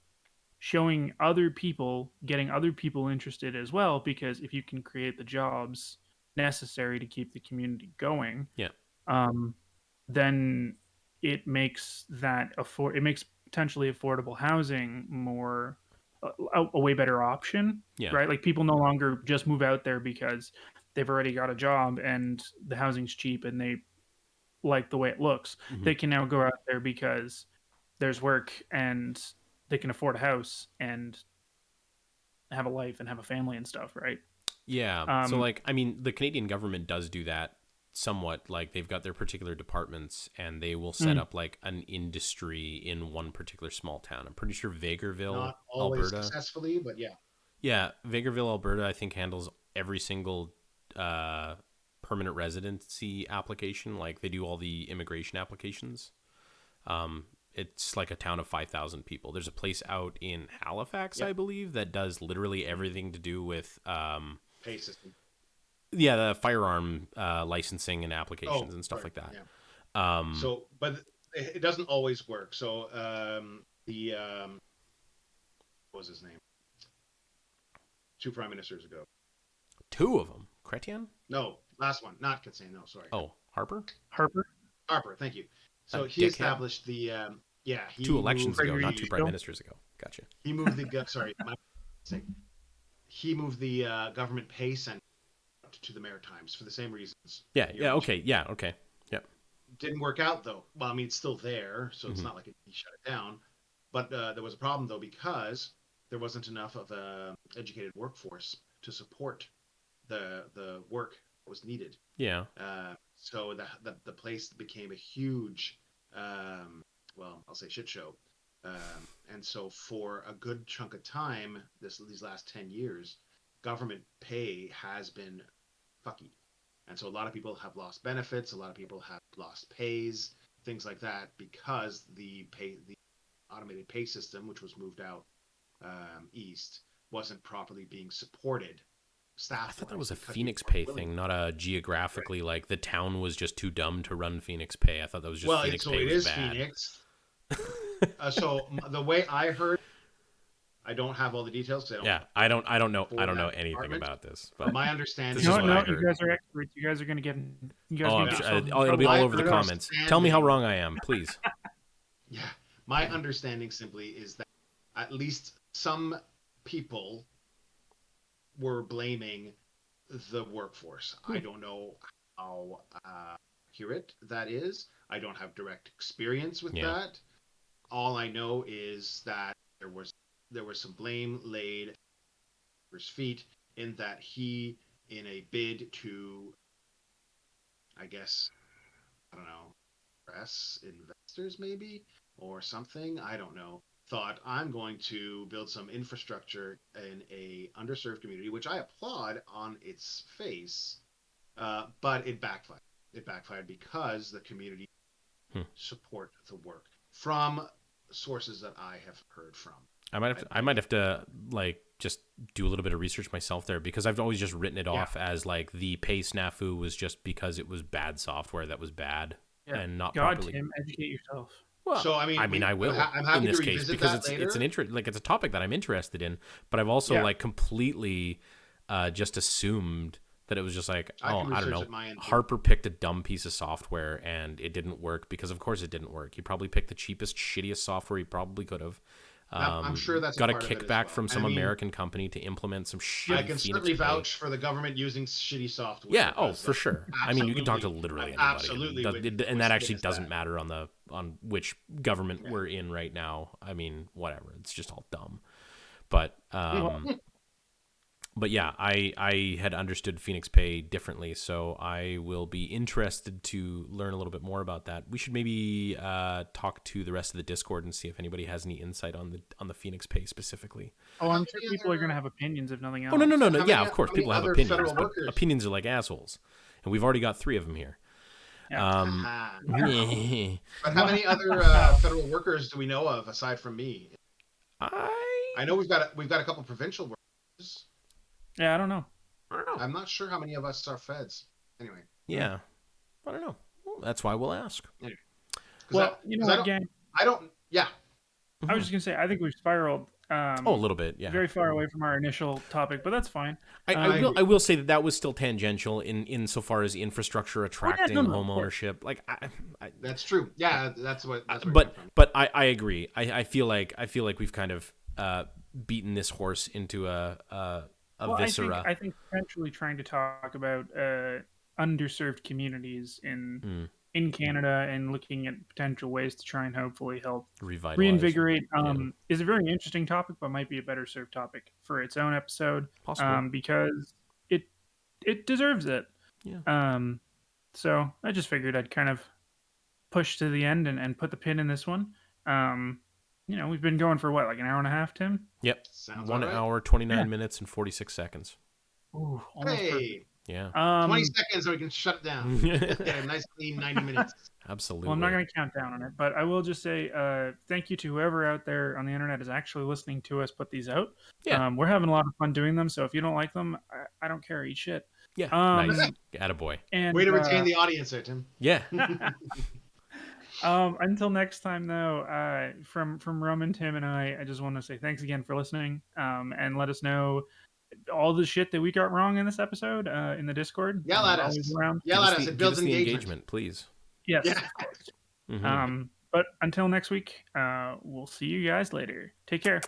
showing other people, getting other people interested as well. Because if you can create the jobs necessary to keep the community going, Yeah. um, then it makes potentially affordable housing more a way better option, Yeah. right? Like people no longer just move out there because they've already got a job and the housing's cheap and they like the way it looks. Hmm. They can now go out there because there's work and they can afford a house and have a life and have a family and stuff, right? Yeah. So Um, like I mean the Canadian government does do that somewhat like they've got their particular departments, and they will set up like an industry in one particular small town. I'm pretty sure Vegreville, Not always Alberta. successfully, but yeah. Yeah, Vegreville, Alberta, I think handles every single permanent residency application. Like they do all the immigration applications. It's like a town of 5,000 people. There's a place out in Halifax, I believe, that does literally everything to do with Pay system. yeah, the firearm licensing and applications and stuff like that. Yeah. So, but it doesn't always work. So what was his name? 2 prime ministers ago. 2 of them. Chrétien? No, last one, not Chrétien. No, sorry. Oh, Harper. Harper. Thank you. So he established the he 2 elections ago, Gregory not 2 prime Eagle. ministers ago. Gotcha. He moved the sorry, my mistake. He moved the government pay center to the Maritimes for the same reasons. Yeah. Okay. Yep. Didn't work out though. Well, I mean, it's still there, so it's not like he shut it down. But there was a problem though because there wasn't enough of a educated workforce to support the work that was needed. Yeah. So the place became a huge, well, I'll say shit show. And so for a good chunk of time, these last 10 years, government pay has been fucky. And so a lot of people have lost benefits. A lot of people have lost pays, things like that, because the automated pay system, which was moved out east, wasn't properly being supported. I thought that was a Phoenix Pay thing, not a geographically like the town was just too dumb to run Phoenix Pay. I thought that was just Phoenix Pay was bad. Phoenix. So the way I heard, I don't have all the details. I don't know anything about this. But my understanding, this is what I heard. You guys are experts. You guys are gonna get. It'll be all over the comments. Tell me how wrong I am, please. Yeah, my understanding simply is that at least some people were blaming the workforce. I don't know how accurate that is. I don't have direct experience with that. All I know is that there was some blame laid at his feet in that he, in a bid to, I guess, I don't know, press investors maybe or something, I don't know, thought I'm going to build some infrastructure in a underserved community, which I applaud on its face, but it backfired. It backfired because the community support the work from sources that I have heard from. I might have to like just do a little bit of research myself there, because I've always just written it off as like the pay snafu was just because it was bad software that was bad and not properly. Tim, educate yourself. Well, so I mean, I will in this case because it's an like it's a topic that I'm interested in, but I've also like completely just assumed that it was just like, I don't know, Harper picked a dumb piece of software and it didn't work because of course it didn't work. He probably picked the cheapest, shittiest software he probably could have. I'm sure that's got a kickback from some American company to implement some shit. I can certainly vouch for the government using shitty software. Yeah, for sure. I mean, you can talk to literally anybody. Absolutely, and that actually doesn't matter on which government we're in right now. I mean, whatever. It's just all dumb. But yeah, I had understood Phoenix Pay differently, so I will be interested to learn a little bit more about that. We should maybe talk to the rest of the Discord and see if anybody has any insight on the Phoenix Pay specifically. Oh, I'm sure people are going to have opinions if nothing else. Oh, no. Yeah, of course, people have opinions, but opinions are like assholes, and we've already got 3 of them here. Yeah. But how many other federal workers do we know of aside from me? I know we've got a couple provincial workers. Yeah, I don't know. I'm not sure how many of us are feds. Anyway. Yeah. I don't know. Well, that's why we'll ask. Anyway. Well, you know what, gang? Yeah. I was just going to say, I think we've spiraled. A little bit, yeah. Very far away from our initial topic, but that's fine. I will say that was still tangential in so far as infrastructure attracting homeownership. Like, that's true. Yeah, that's what. But I agree. I feel like we've kind of beaten this horse into a viscera. I think potentially trying to talk about underserved communities in Canada and looking at potential ways to try and hopefully help reinvigorate is a very interesting topic, but might be a better served topic for its own episode. Possibly. Because it deserves it. Yeah. So I just figured I'd kind of push to the end and put the pin in this one. We've been going for what, like an hour and a half, Tim? Yep. Sounds all 1 right. hour, 29 Yeah. minutes, and 46 seconds. Ooh, almost perfect. Hey, Yeah. 20 seconds so we can shut it down. Get a nice clean 90 minutes. Absolutely. Well, I'm not going to count down on it, but I will just say thank you to whoever out there on the internet is actually listening to us put these out. Yeah. We're having a lot of fun doing them, so if you don't like them, I don't care. Eat shit. Yeah. Nice. Attaboy. And Way to retain the audience there, Tim. Yeah. until next time, though, from Roman, Tim, and I just want to say thanks again for listening, and let us know all the shit that we got wrong in this episode in the Discord. Yell at We're us. always around. Yell at us. It Give builds us the engagement. please. Yes, Yeah. of course. Mhm. But until next week, we'll see you guys later. Take care.